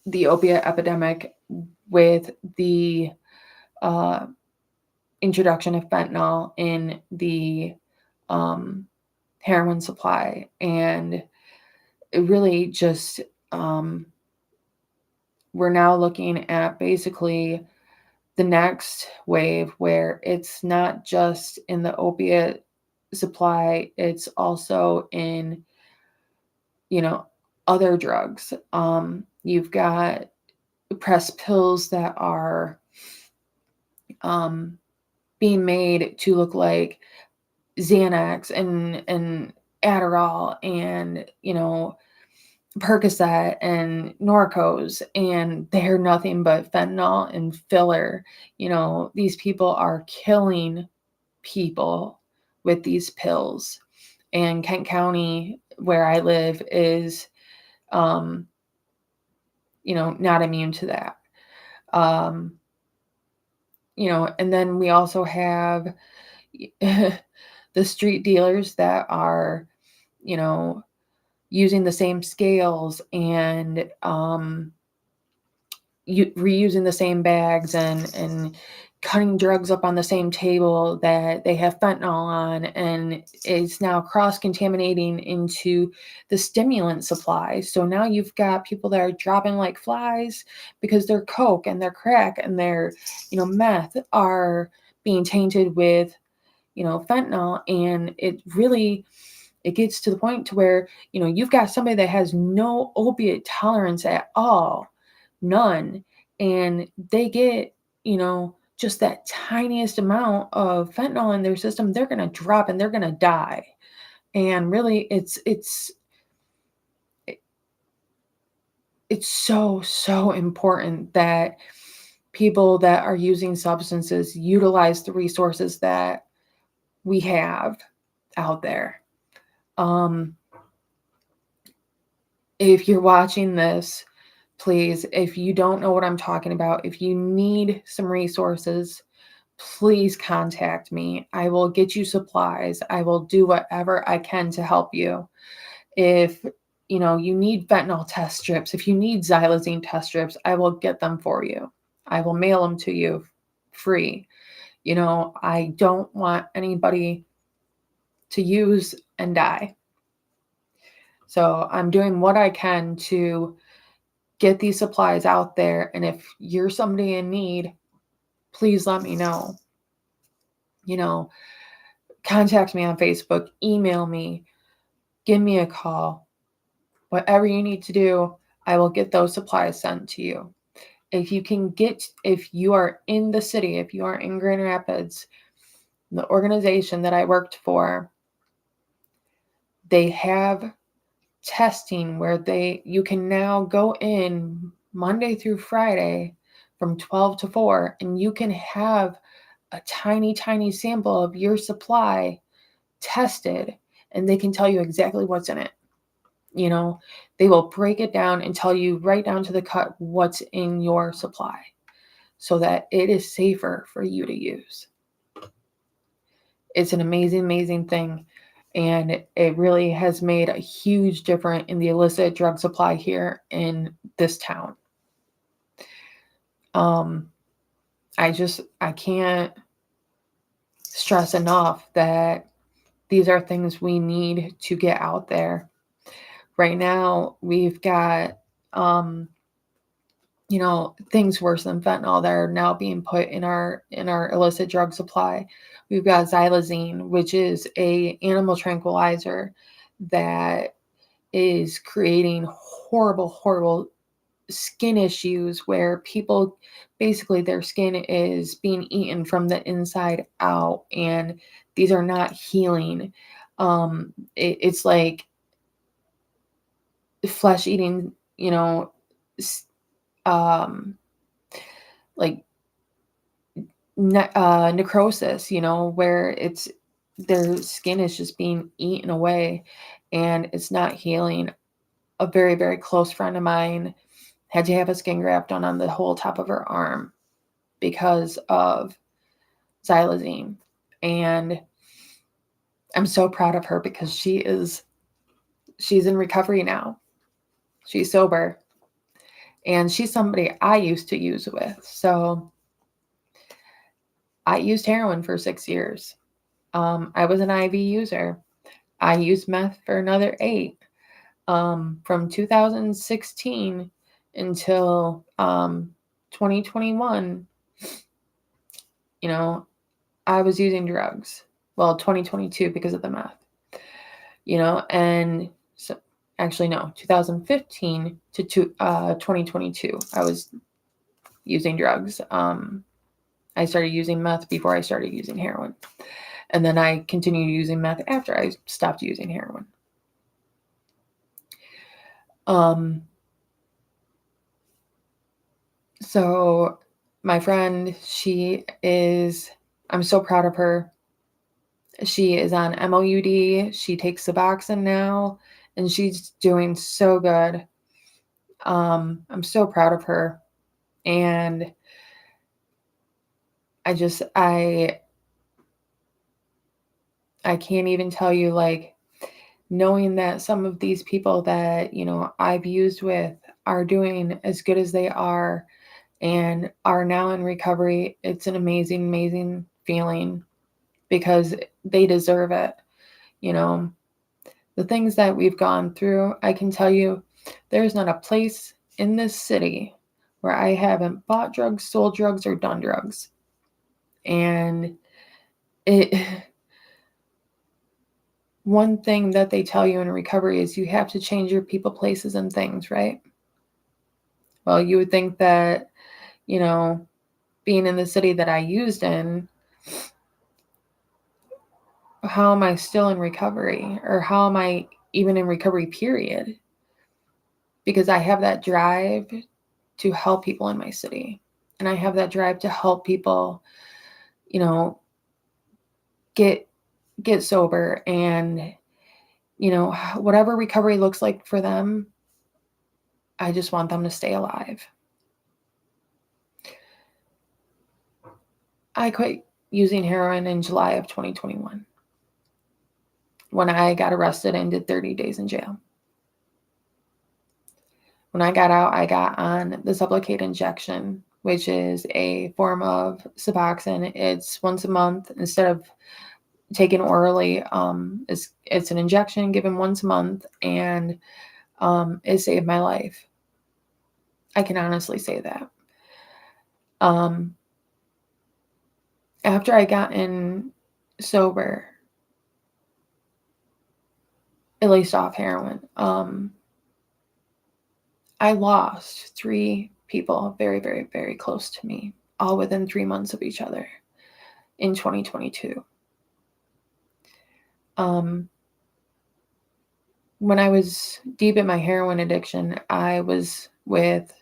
S1: the opiate epidemic with the introduction of fentanyl in the heroin supply. And it really just, we're now looking at basically the next wave where it's not just in the opiate supply, it's also in, other drugs. You've got pressed pills that are being made to look like Xanax and Adderall and, Percocet and Norcos, and they're nothing but fentanyl and filler. These people are killing people with these pills. And Kent County, where I live, is, not immune to that. And then we also have the street dealers that are, using the same scales and reusing the same bags and cutting drugs up on the same table that they have fentanyl on, and it's now cross-contaminating into the stimulant supply. So now you've got people that are dropping like flies because their coke and their crack and their, meth are being tainted with, fentanyl. And it gets to the point to where, you've got somebody that has no opiate tolerance at all, none, and they get, just that tiniest amount of fentanyl in their system, they're going to drop and they're going to die. And really it's so important that people that are using substances utilize the resources that we have out there. If you're watching this, please, if you don't know what I'm talking about, if you need some resources, please contact me. I will get you supplies. I will do whatever I can to help you. If you need fentanyl test strips, if you need xylazine test strips, I will get them for you. I will mail them to you free. I don't want anybody to use and die. So I'm doing what I can to get these supplies out there. And if you're somebody in need, please let me know. Contact me on Facebook, email me, give me a call. Whatever you need to do, I will get those supplies sent to you. If you are in the city, if you are in Grand Rapids, the organization that I worked for, they have testing where you can now go in Monday through Friday from 12 to 4, and you can have a tiny sample of your supply tested, and they can tell you exactly what's in it. They will break it down and tell you right down to the cut what's in your supply so that it is safer for you to use. It's an amazing, amazing thing. And it really has made a huge difference in the illicit drug supply here in this town. I can't stress enough that these are things we need to get out there. Right now, we've got, things worse than fentanyl that are now being put in our illicit drug supply. We've got xylazine, which is a animal tranquilizer that is creating horrible, horrible skin issues where people basically their skin is being eaten from the inside out, and these are not healing. It's like flesh eating, like necrosis, where their skin is just being eaten away and it's not healing. A very, very close friend of mine had to have a skin graft done on the whole top of her arm because of xylazine. And I'm so proud of her because she's in recovery now. She's sober. And she's somebody I used to use with. So I used heroin for 6 years. I was an IV user. I used meth for another 8. From 2016 until 2021, I was using drugs. Well, 2022 because of the meth, and so actually no, 2015 to 2022, I was using drugs. I started using meth before I started using heroin. And then I continued using meth after I stopped using heroin. So my friend, I'm so proud of her. She is on MOUD. She takes Suboxone now, and she's doing so good. I'm so proud of her. And I can't even tell you, like, knowing that some of these people that, I've used with are doing as good as they are and are now in recovery. It's an amazing, amazing feeling because they deserve it. The things that we've gone through, I can tell you, there's not a place in this city where I haven't bought drugs, sold drugs, or done drugs. And one thing that they tell you in recovery is you have to change your people, places, and things, right? Well, you would think that, being in the city that I used in, how am I still in recovery? Or how am I even in recovery, period? Because I have that drive to help people in my city. And I have that drive to help people, get sober and, whatever recovery looks like for them, I just want them to stay alive. I quit using heroin in July of 2021 when I got arrested and did 30 days in jail. When I got out, I got on the Sublocade injection, which is a form of Suboxone. It's once a month instead of taken orally. It's an injection given once a month, and it saved my life. I can honestly say that. After I got in sober, at least off heroin, I lost 3 people very, very, very close to me, all within 3 months of each other in 2022. When I was deep in my heroin addiction, I was with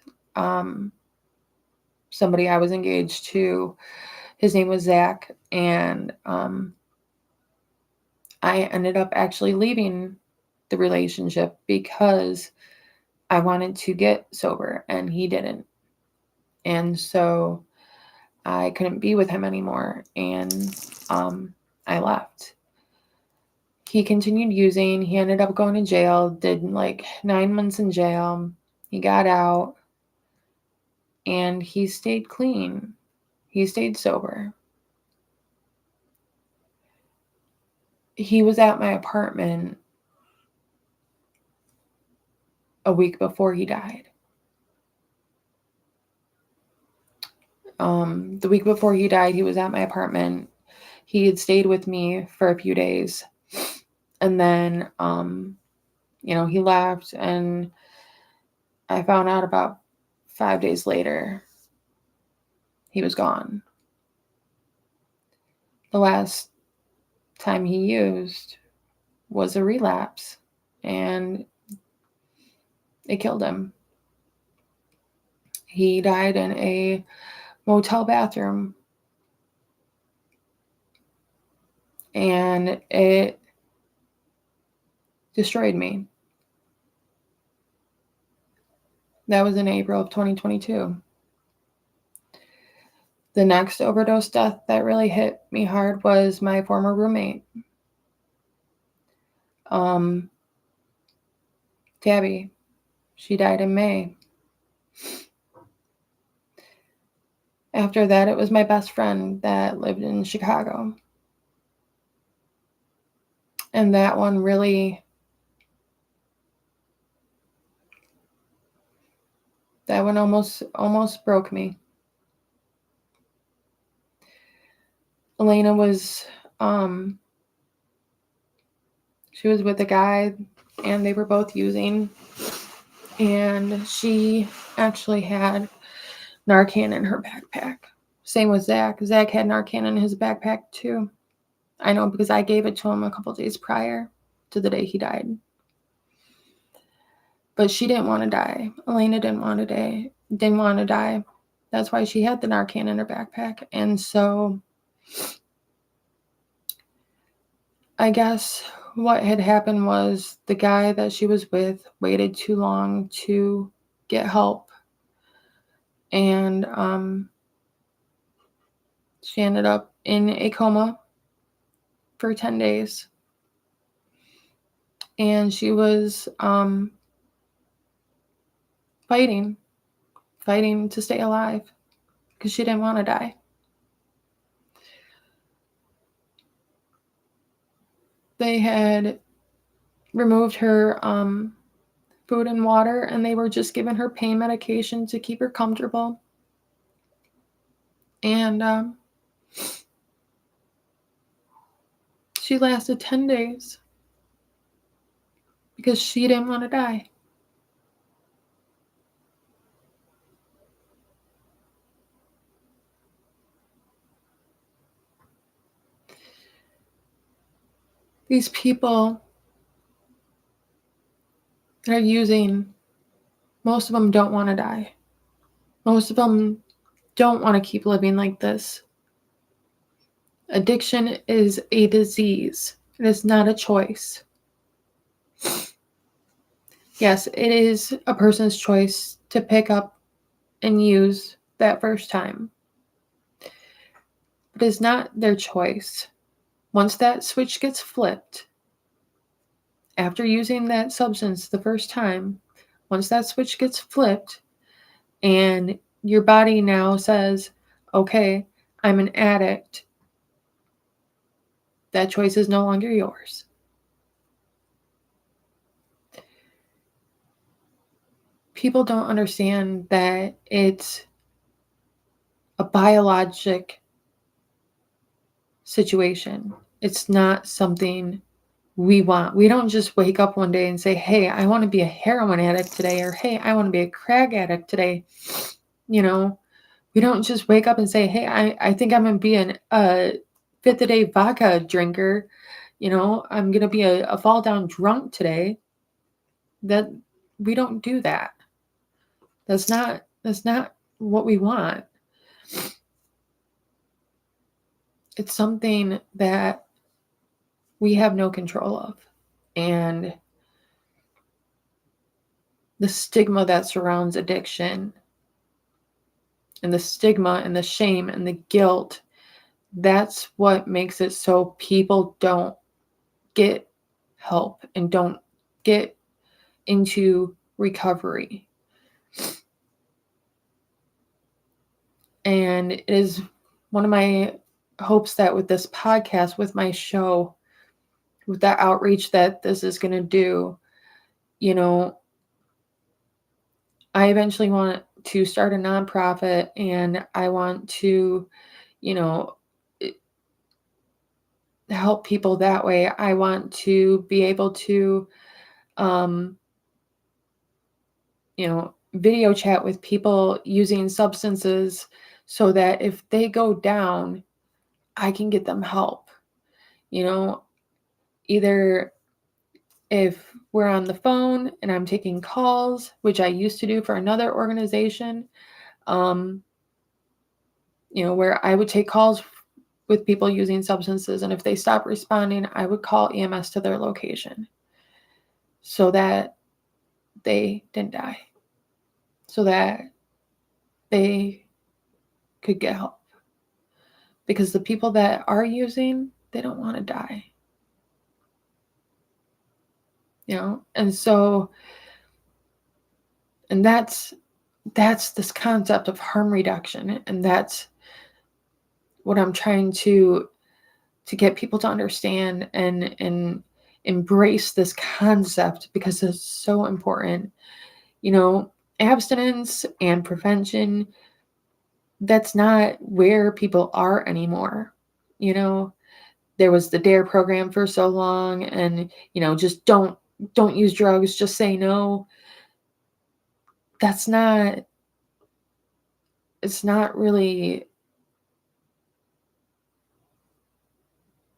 S1: somebody I was engaged to. His name was Zach, and I ended up actually leaving the relationship because I wanted to get sober and he didn't. And so I couldn't be with him anymore, and I left. He continued using. He ended up going to jail, did like 9 months in jail. He got out and he stayed clean. He stayed sober. He was at my apartment a week before he died. The week before he died, he was at my apartment. He had stayed with me for a few days. And then, he left, and I found out about 5 days later he was gone. The last time he used was a relapse, and it killed him. He died in a motel bathroom, and it destroyed me. That was in April of 2022. The next overdose death that really hit me hard was my former roommate. Tabby. She died in May. After that, it was my best friend that lived in Chicago. And that one almost broke me. Elena was, she was with a guy, and they were both using, and she actually had Narcan in her backpack. Same with Zach. Zach had Narcan in his backpack too. I know because I gave it to him a couple days prior to the day he died. But she didn't want to die. Elena didn't want to die. That's why she had the Narcan in her backpack. And so I guess what had happened was the guy that she was with waited too long to get help. And she ended up in a coma for 10 days. And she was fighting to stay alive because she didn't want to die. They had removed her food and water, and they were just giving her pain medication to keep her comfortable. And she lasted 10 days because she didn't want to die. These people that are using, most of them don't want to die. Most of them don't want to keep living like this. Addiction is a disease. It is not a choice. Yes, it is a person's choice to pick up and use that first time. But it's not their choice. Once that switch gets flipped, after using that substance the first time, once that switch gets flipped and your body now says, okay, I'm an addict, that choice is no longer yours. People don't understand that it's a biologic situation. It's not something we want. We don't just wake up one day and say, hey, I want to be a heroin addict today, or hey, I want to be a crack addict today. We don't just wake up and say, hey, I think I'm going to be a fifth a day vodka drinker. I'm going to be a fall down drunk today. That we don't do that. That's not what we want. It's something that we have no control of. And the stigma that surrounds addiction, and the stigma and the shame and the guilt, that's what makes it so people don't get help and don't get into recovery. And it is one of my hopes that with this podcast, with my show, with that outreach that this is going to do, you know, I eventually want to start a nonprofit, and I want to, you know, help people that way. I want to be able to, um, video chat with people using substances so that if they go down, I can get them help. Either if we're on the phone and I'm taking calls, which I used to do for another organization, where I would take calls with people using substances, and if they stop responding, I would call EMS to their location so that they didn't die, so that they could get help. Because the people that are using, they don't want to die. And that's this concept of harm reduction, and that's what I'm trying to get people to understand and embrace this concept, because it's so important. Abstinence and prevention, that's not where people are anymore. There was the DARE program for so long, and just don't use drugs, just say no. It's not really,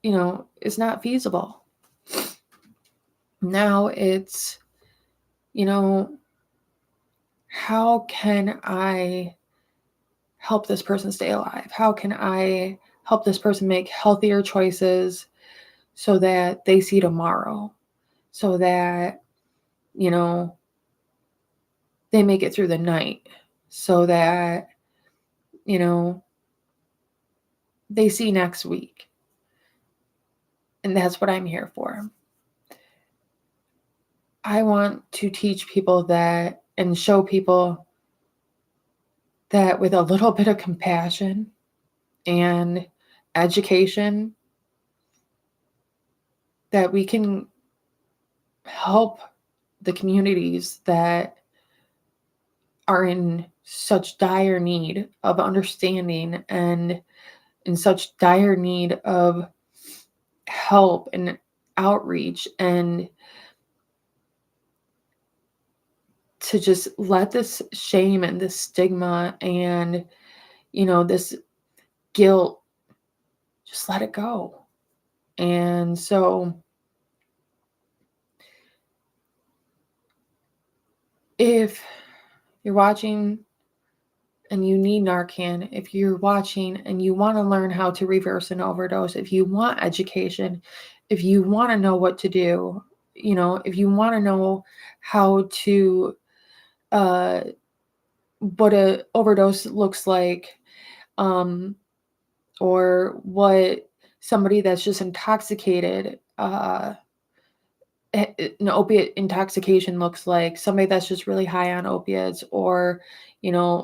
S1: it's not feasible. Now it's, how can I help this person stay alive? How can I help this person make healthier choices so that they see tomorrow, so that, they make it through the night, so that, they see next week. And that's what I'm here for. I want to teach people that and show people that with a little bit of compassion and education, that we can help the communities that are in such dire need of understanding and in such dire need of help and outreach, and to just let this shame and this stigma and, this guilt, just let it go. And so if you're watching and you need Narcan, if you're watching and you want to learn how to reverse an overdose, if you want education, if you want to know what to do, if you want to know how to, what a overdose looks like, or what somebody that's just intoxicated, an opiate intoxication looks like, somebody that's just really high on opiates, or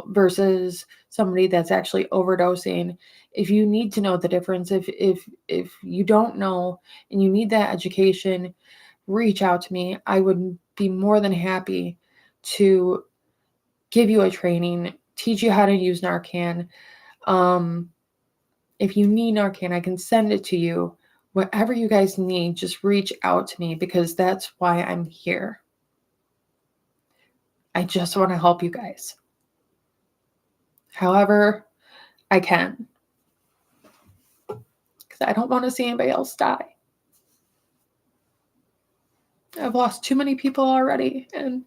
S1: versus somebody that's actually overdosing. If you need to know the difference, if you don't know and you need that education, reach out to me. I would be more than happy to give you a training, teach you how to use Narcan. If you need Narcan, I can send it to you. Whatever you guys need, just reach out to me, because that's why I'm here. I just want to help you guys however I can, because I don't want to see anybody else die. I've lost too many people already, and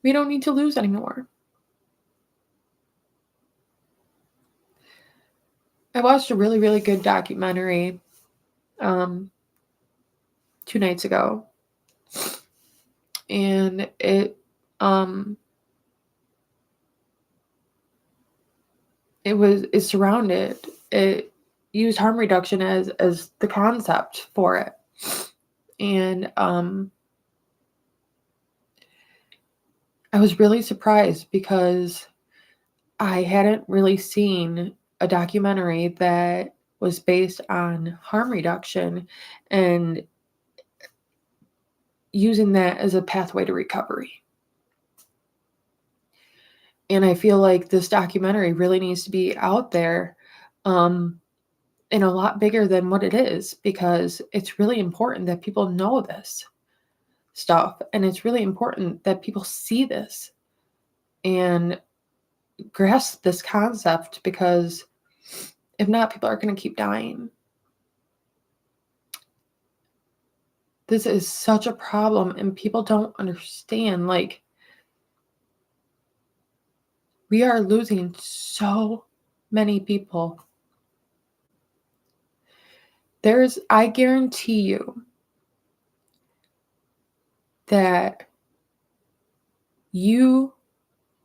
S1: we don't need to lose anymore. I watched a really, really good documentary 2 nights ago, And it surrounded it used harm reduction as the concept for it. And I was really surprised because I hadn't really seen a documentary that was based on harm reduction and using that as a pathway to recovery. And I feel like this documentary really needs to be out there, and a lot bigger than what it is, because it's really important that people know this stuff, and it's really important that people see this and grasp this concept, because if not, people are going to keep dying. This is such a problem, and people don't understand. Like, we are losing so many people. I guarantee you that you,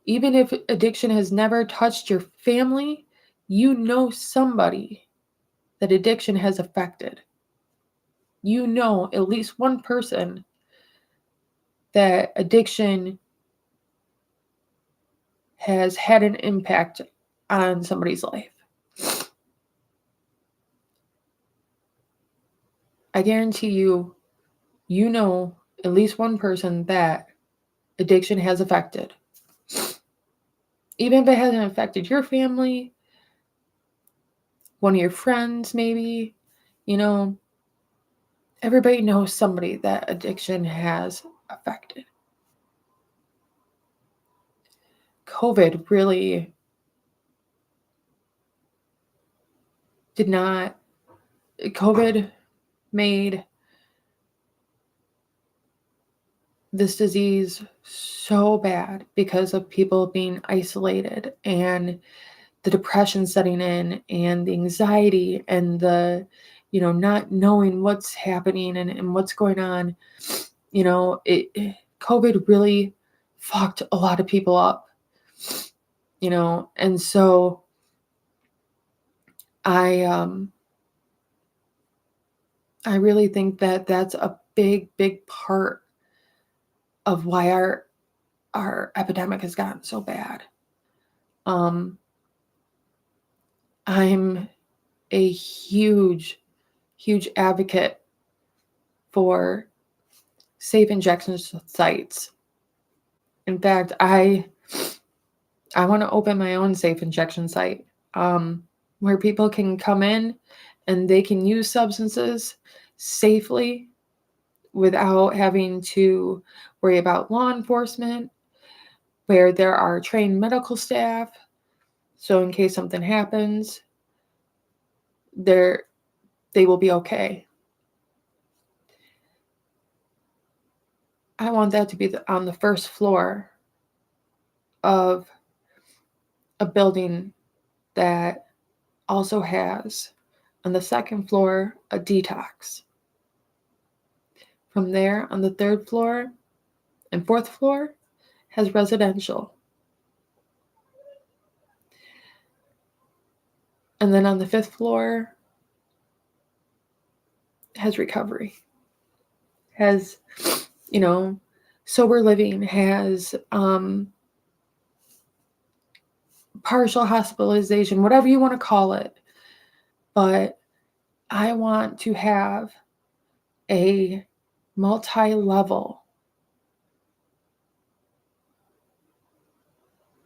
S1: even if addiction has never touched your family, you know somebody that addiction has affected. You know at least one person that addiction has had an impact on somebody's life. I guarantee you, you know at least one person that addiction has affected. Even if it hasn't affected your family, one of your friends, maybe, everybody knows somebody that addiction has affected. COVID really COVID made this disease so bad because of people being isolated and the depression setting in and the anxiety and the, not knowing what's happening and what's going on. COVID really fucked a lot of people up, and so I really think that that's a big part of why our epidemic has gotten so bad. I'm a huge advocate for safe injection sites. In fact, I want to open my own safe injection site, where people can come in and they can use substances safely without having to worry about law enforcement, where there are trained medical staff. So in case something happens, they will be okay. I want that to be on the first floor of a building that also has, on the second floor, a detox. From there, on the third floor and fourth floor, has residential. And then on the fifth floor, has recovery. Has, sober living, has partial hospitalization, whatever you want to call it. But I want to have a multi-level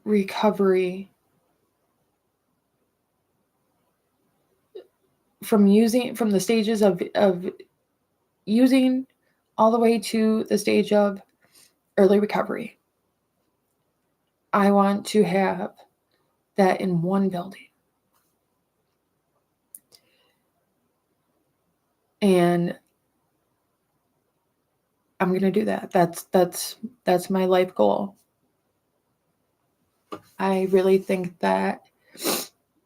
S1: recovery from the stages of using all the way to the stage of early recovery. I want to have that in one building. And I'm going to do that. That's my life goal. I really think that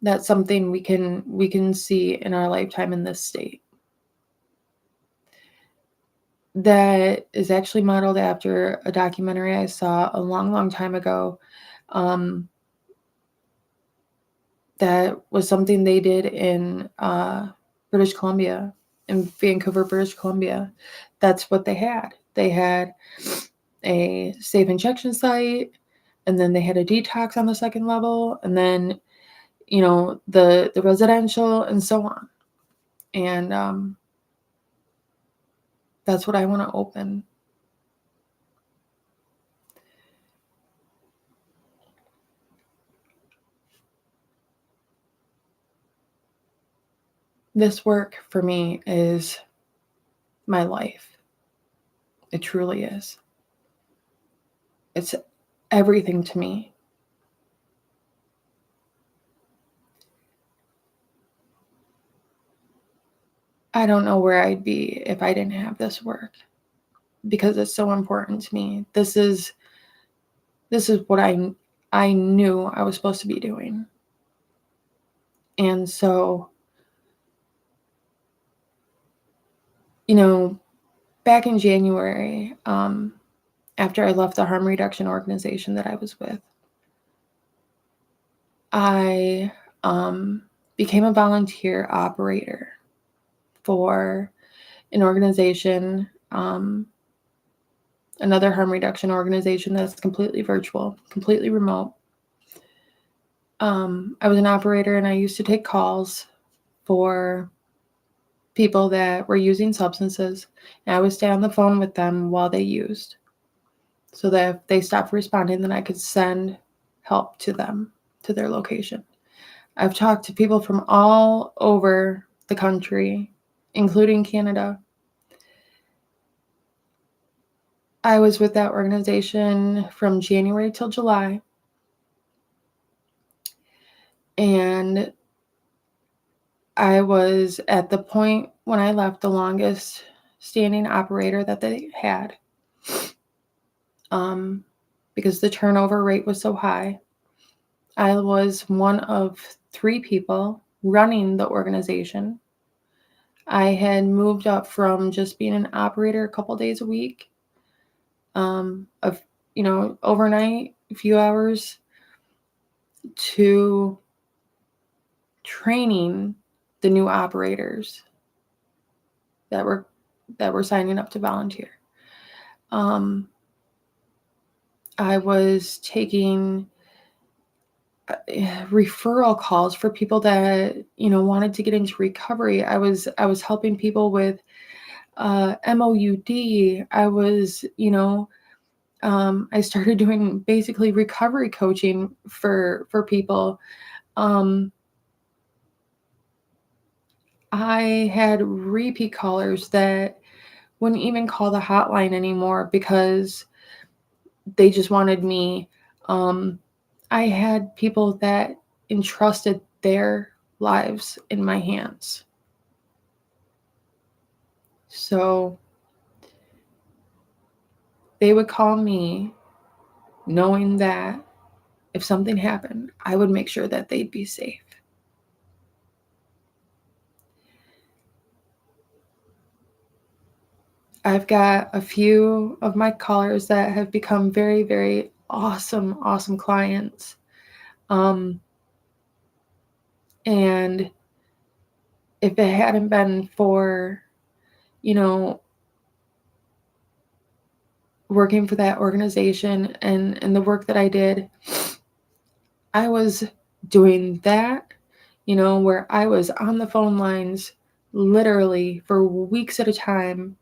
S1: that's something we can see in our lifetime in this state. that is actually modeled after a documentary I saw a long, long time ago. Um, that was something they did in British Columbia, in Vancouver, British Columbia. That's what they had. They had a safe injection site, and then they had a detox on the second level, and then the residential and so on. And that's what I want to open. This work for me is my life. It truly is. It's everything to me. I don't know where I'd be if I didn't have this work, because it's so important to me. This is what I knew I was supposed to be doing. And so, back in January, after I left the harm reduction organization that I was with, I became a volunteer operator for an organization, another harm reduction organization that's completely virtual, completely remote. I was an operator, and I used to take calls for people that were using substances, and I would stay on the phone with them while they used, so that if they stopped responding, then I could send help to them, to their location. I've talked to people from all over the country, including Canada. I was with that organization from January till July. And I was at the point when I left the longest standing operator that they had, because the turnover rate was so high. I was one of 3 people running the organization. I had moved up from just being an operator a couple days a week, of overnight, a few hours, to training the new operators that were signing up to volunteer. I was taking referral calls for people that wanted to get into recovery. I was helping people with MOUD. I was I started doing basically recovery coaching for people. I had repeat callers that wouldn't even call the hotline anymore because they just wanted me. I had people that entrusted their lives in my hands. So they would call me knowing that if something happened, I would make sure that they'd be safe. I've got a few of my callers that have become very, very awesome, awesome clients. And if it hadn't been for, working for that organization and the work that I did, I was doing that, where I was on the phone lines literally for weeks at a time,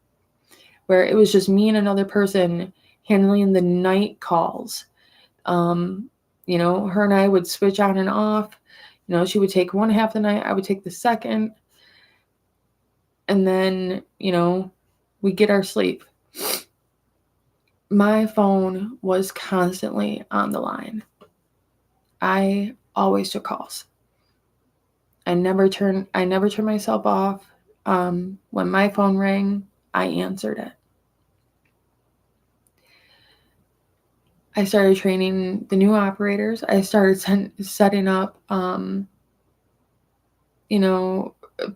S1: where it was just me and another person handling the night calls. Her and I would switch on and off. She would take one half the night, I would take the second. And then, we get our sleep. My phone was constantly on the line. I always took calls. I never turned myself off. When my phone rang, I answered it. I started training the new operators. I started setting up,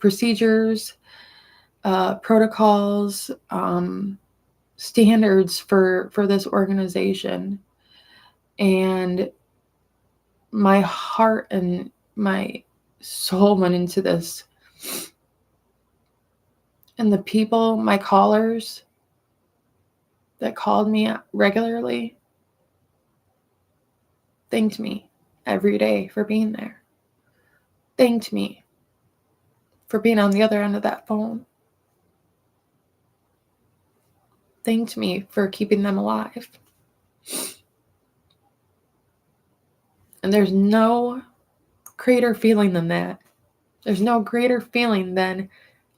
S1: procedures, protocols, standards for this organization, and my heart and my soul went into this. And the people, my callers that called me regularly, thanked me every day for being there. Thanked me for being on the other end of that phone. Thanked me for keeping them alive. And there's no greater feeling than that. There's no greater feeling than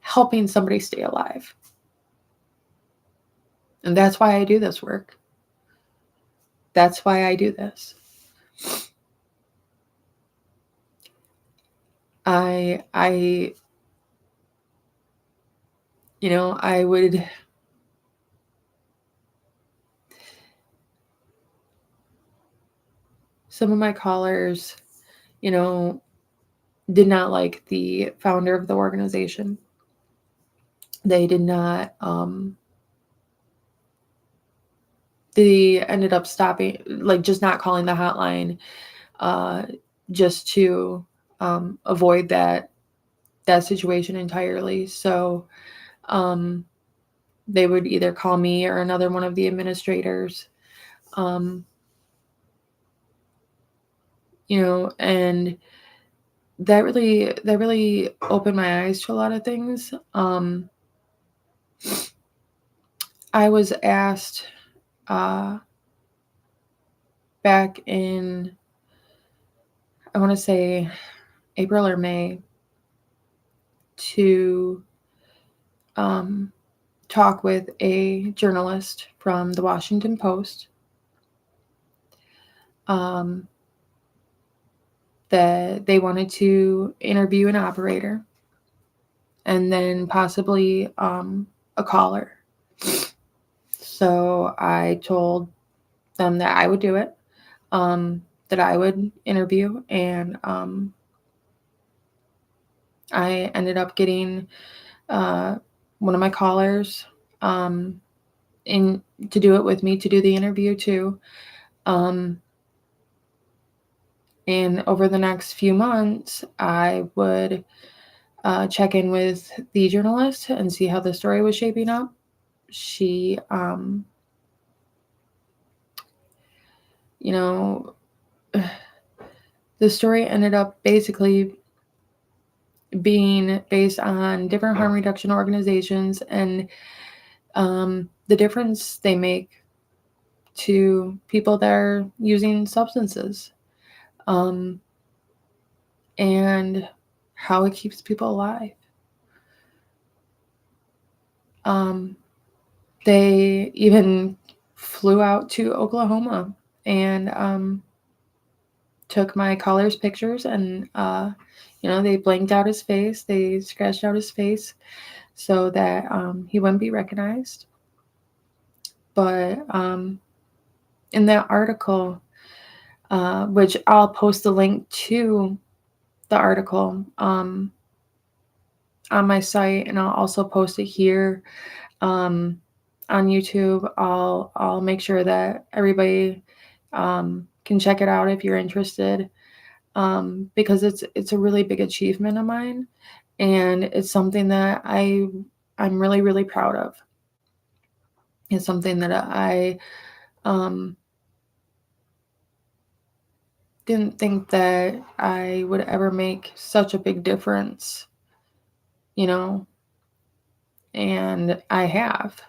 S1: helping somebody stay alive. And that's why I do this work. That's why I do this. I would some of my callers, did not like the founder of the organization. They did not, they ended up stopping, like just not calling the hotline, just to avoid that situation entirely. So they would either call me or another one of the administrators, and that really opened my eyes to a lot of things. I was asked back in, I want to say April or May, to talk with a journalist from the Washington Post, that they wanted to interview an operator and then possibly a caller. So I told them that I would do it, that I would interview, and I ended up getting one of my callers in to do it with me, to do the interview too. And over the next few months, I would check in with the journalist and see how the story was shaping up. She, the story ended up basically being based on different harm reduction organizations and the difference they make to people that are using substances, and how it keeps people alive. They even flew out to Oklahoma and took my caller's pictures, and they blanked out his face, they scratched out his face so that he wouldn't be recognized. But in that article, which I'll post the link to the article on my site, and I'll also post it here on YouTube. I'll make sure that everybody can check it out if you're interested, because it's a really big achievement of mine, and it's something that I'm really, really proud of. It's something that I didn't think that I would ever make such a big difference, and I have.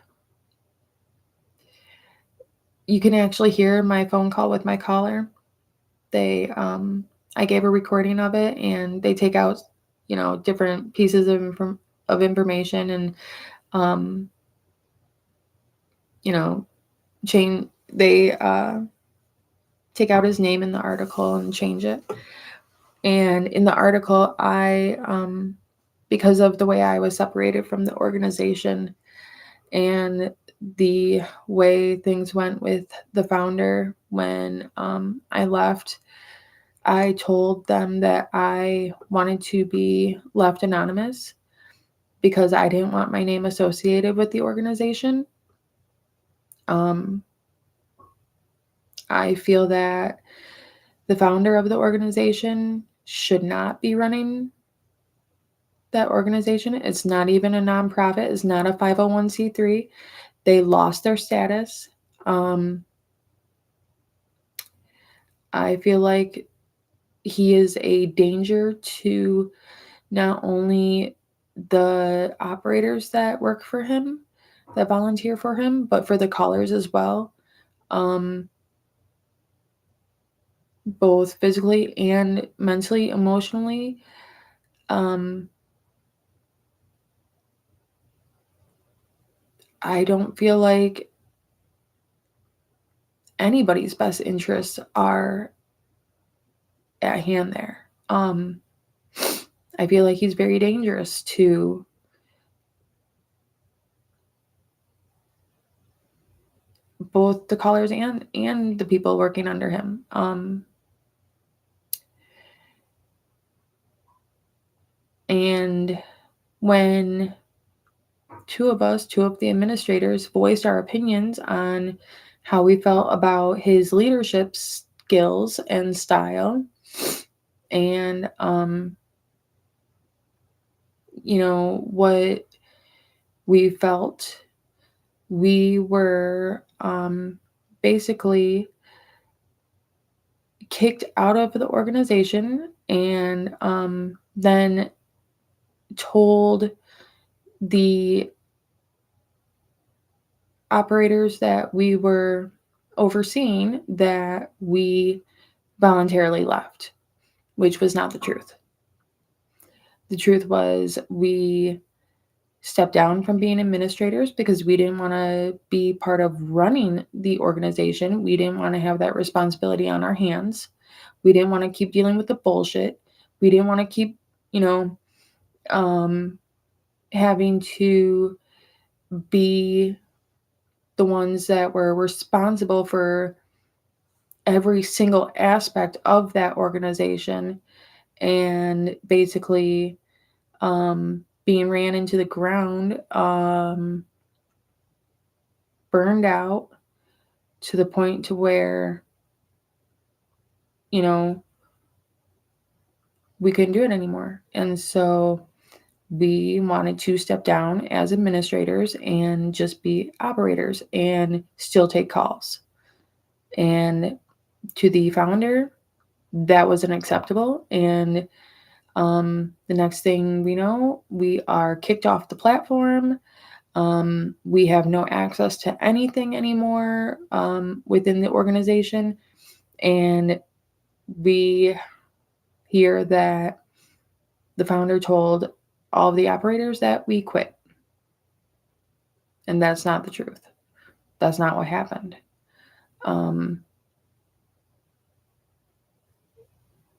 S1: You can actually hear my phone call with my caller. I gave a recording of it, and they take out, different pieces of information, and change. They take out his name in the article and change it. And in the article, I, because of the way I was separated from the organization and the way things went with the founder when I left, I told them that I wanted to be left anonymous because I didn't want my name associated with the organization. I feel that the founder of the organization should not be running that organization. It's not even a nonprofit. It's not a 501c3. They lost their status. I feel like he is a danger to not only the operators that work for him, that volunteer for him, but for the callers as well, both physically and mentally, emotionally. I don't feel like anybody's best interests are at hand there. I feel like he's very dangerous to both the callers and the people working under him. And when two of the administrators, voiced our opinions on how we felt about his leadership skills and style, and what we felt, we were basically kicked out of the organization, and then told the operators that we were overseeing that we voluntarily left, which was not the truth. The truth was we stepped down from being administrators because we didn't want to be part of running the organization. We didn't want to have that responsibility on our hands. We didn't want to keep dealing with the bullshit. We didn't want to keep, having to be the ones that were responsible for every single aspect of that organization, and basically being ran into the ground, burned out to the point to where, we couldn't do it anymore. And so we wanted to step down as administrators and just be operators and still take calls. And to the founder, that wasn't acceptable. And the next thing we know, we are kicked off the platform. We have no access to anything anymore within the organization. And we hear that the founder told all of the operators that we quit. And that's not the truth. That's not what happened.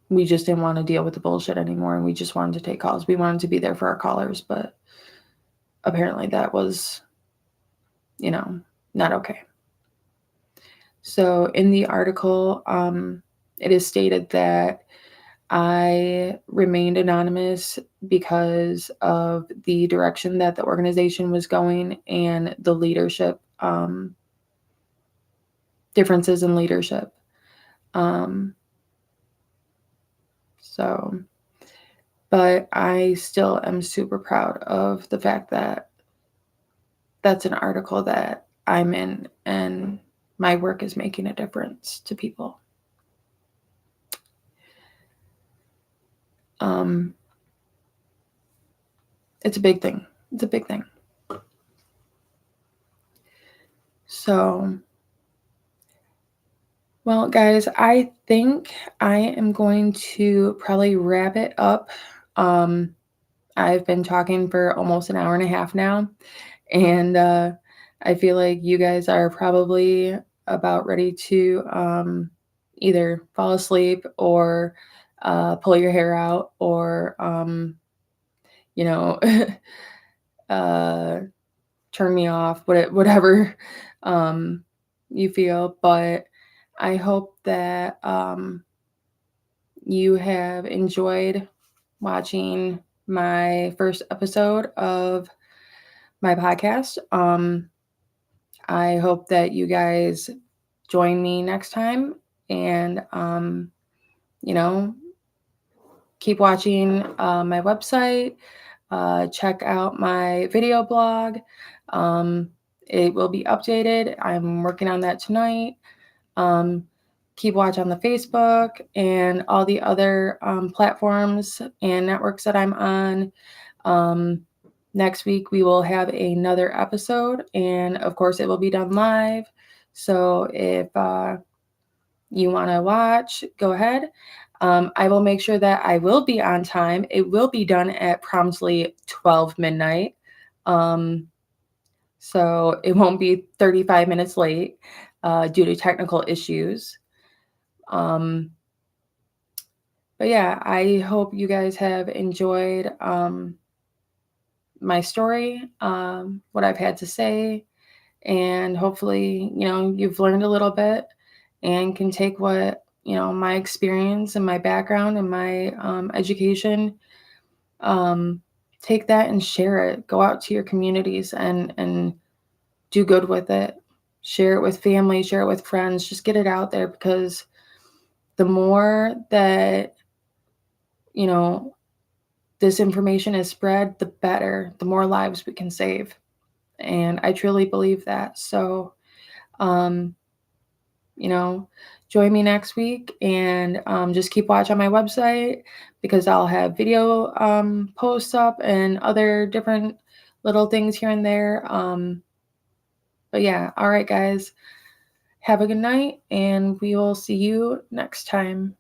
S1: We just didn't want to deal with the bullshit anymore, and we just wanted to take calls. We wanted to be there for our callers, but apparently that was, not okay. So in the article, it is stated that I remained anonymous because of the direction that the organization was going and the leadership, differences in leadership. But I still am super proud of the fact that that's an article that I'm in and my work is making a difference to people. It's a big thing. It's a big thing. So, well, guys, I think I am going to probably wrap it up. I've been talking for almost an hour and a half now, and I feel like you guys are probably about ready to either fall asleep or pull your hair out or, turn me off, whatever you feel. But I hope that you have enjoyed watching my first episode of my podcast. I hope that you guys join me next time and, you know, keep watching my website. Check out my video blog. Um, it will be updated. I'm working on that tonight. Um, keep watch on the Facebook and all the other platforms and networks that I'm on. Um, next week, we will have another episode, and of course, it will be done live. So if you want to watch, go ahead. I will make sure that I will be on time. It will be done at promptly 12 midnight. Um, so it won't be 35 minutes late due to technical issues. Um, but yeah, I hope you guys have enjoyed my story, what I've had to say, and hopefully, you've learned a little bit and can take what, my experience and my background and my education, um, take that and share it. Go out to your communities and do good with it. Share it with family, share it with friends, just get it out there because the more that, you know, this information is spread, the better, the more lives we can save. And I truly believe that. So, um, you know, join me next week and just keep watch on my website because I'll have video posts up and other different little things here and there. But yeah, all right, guys. Have a good night, and we will see you next time.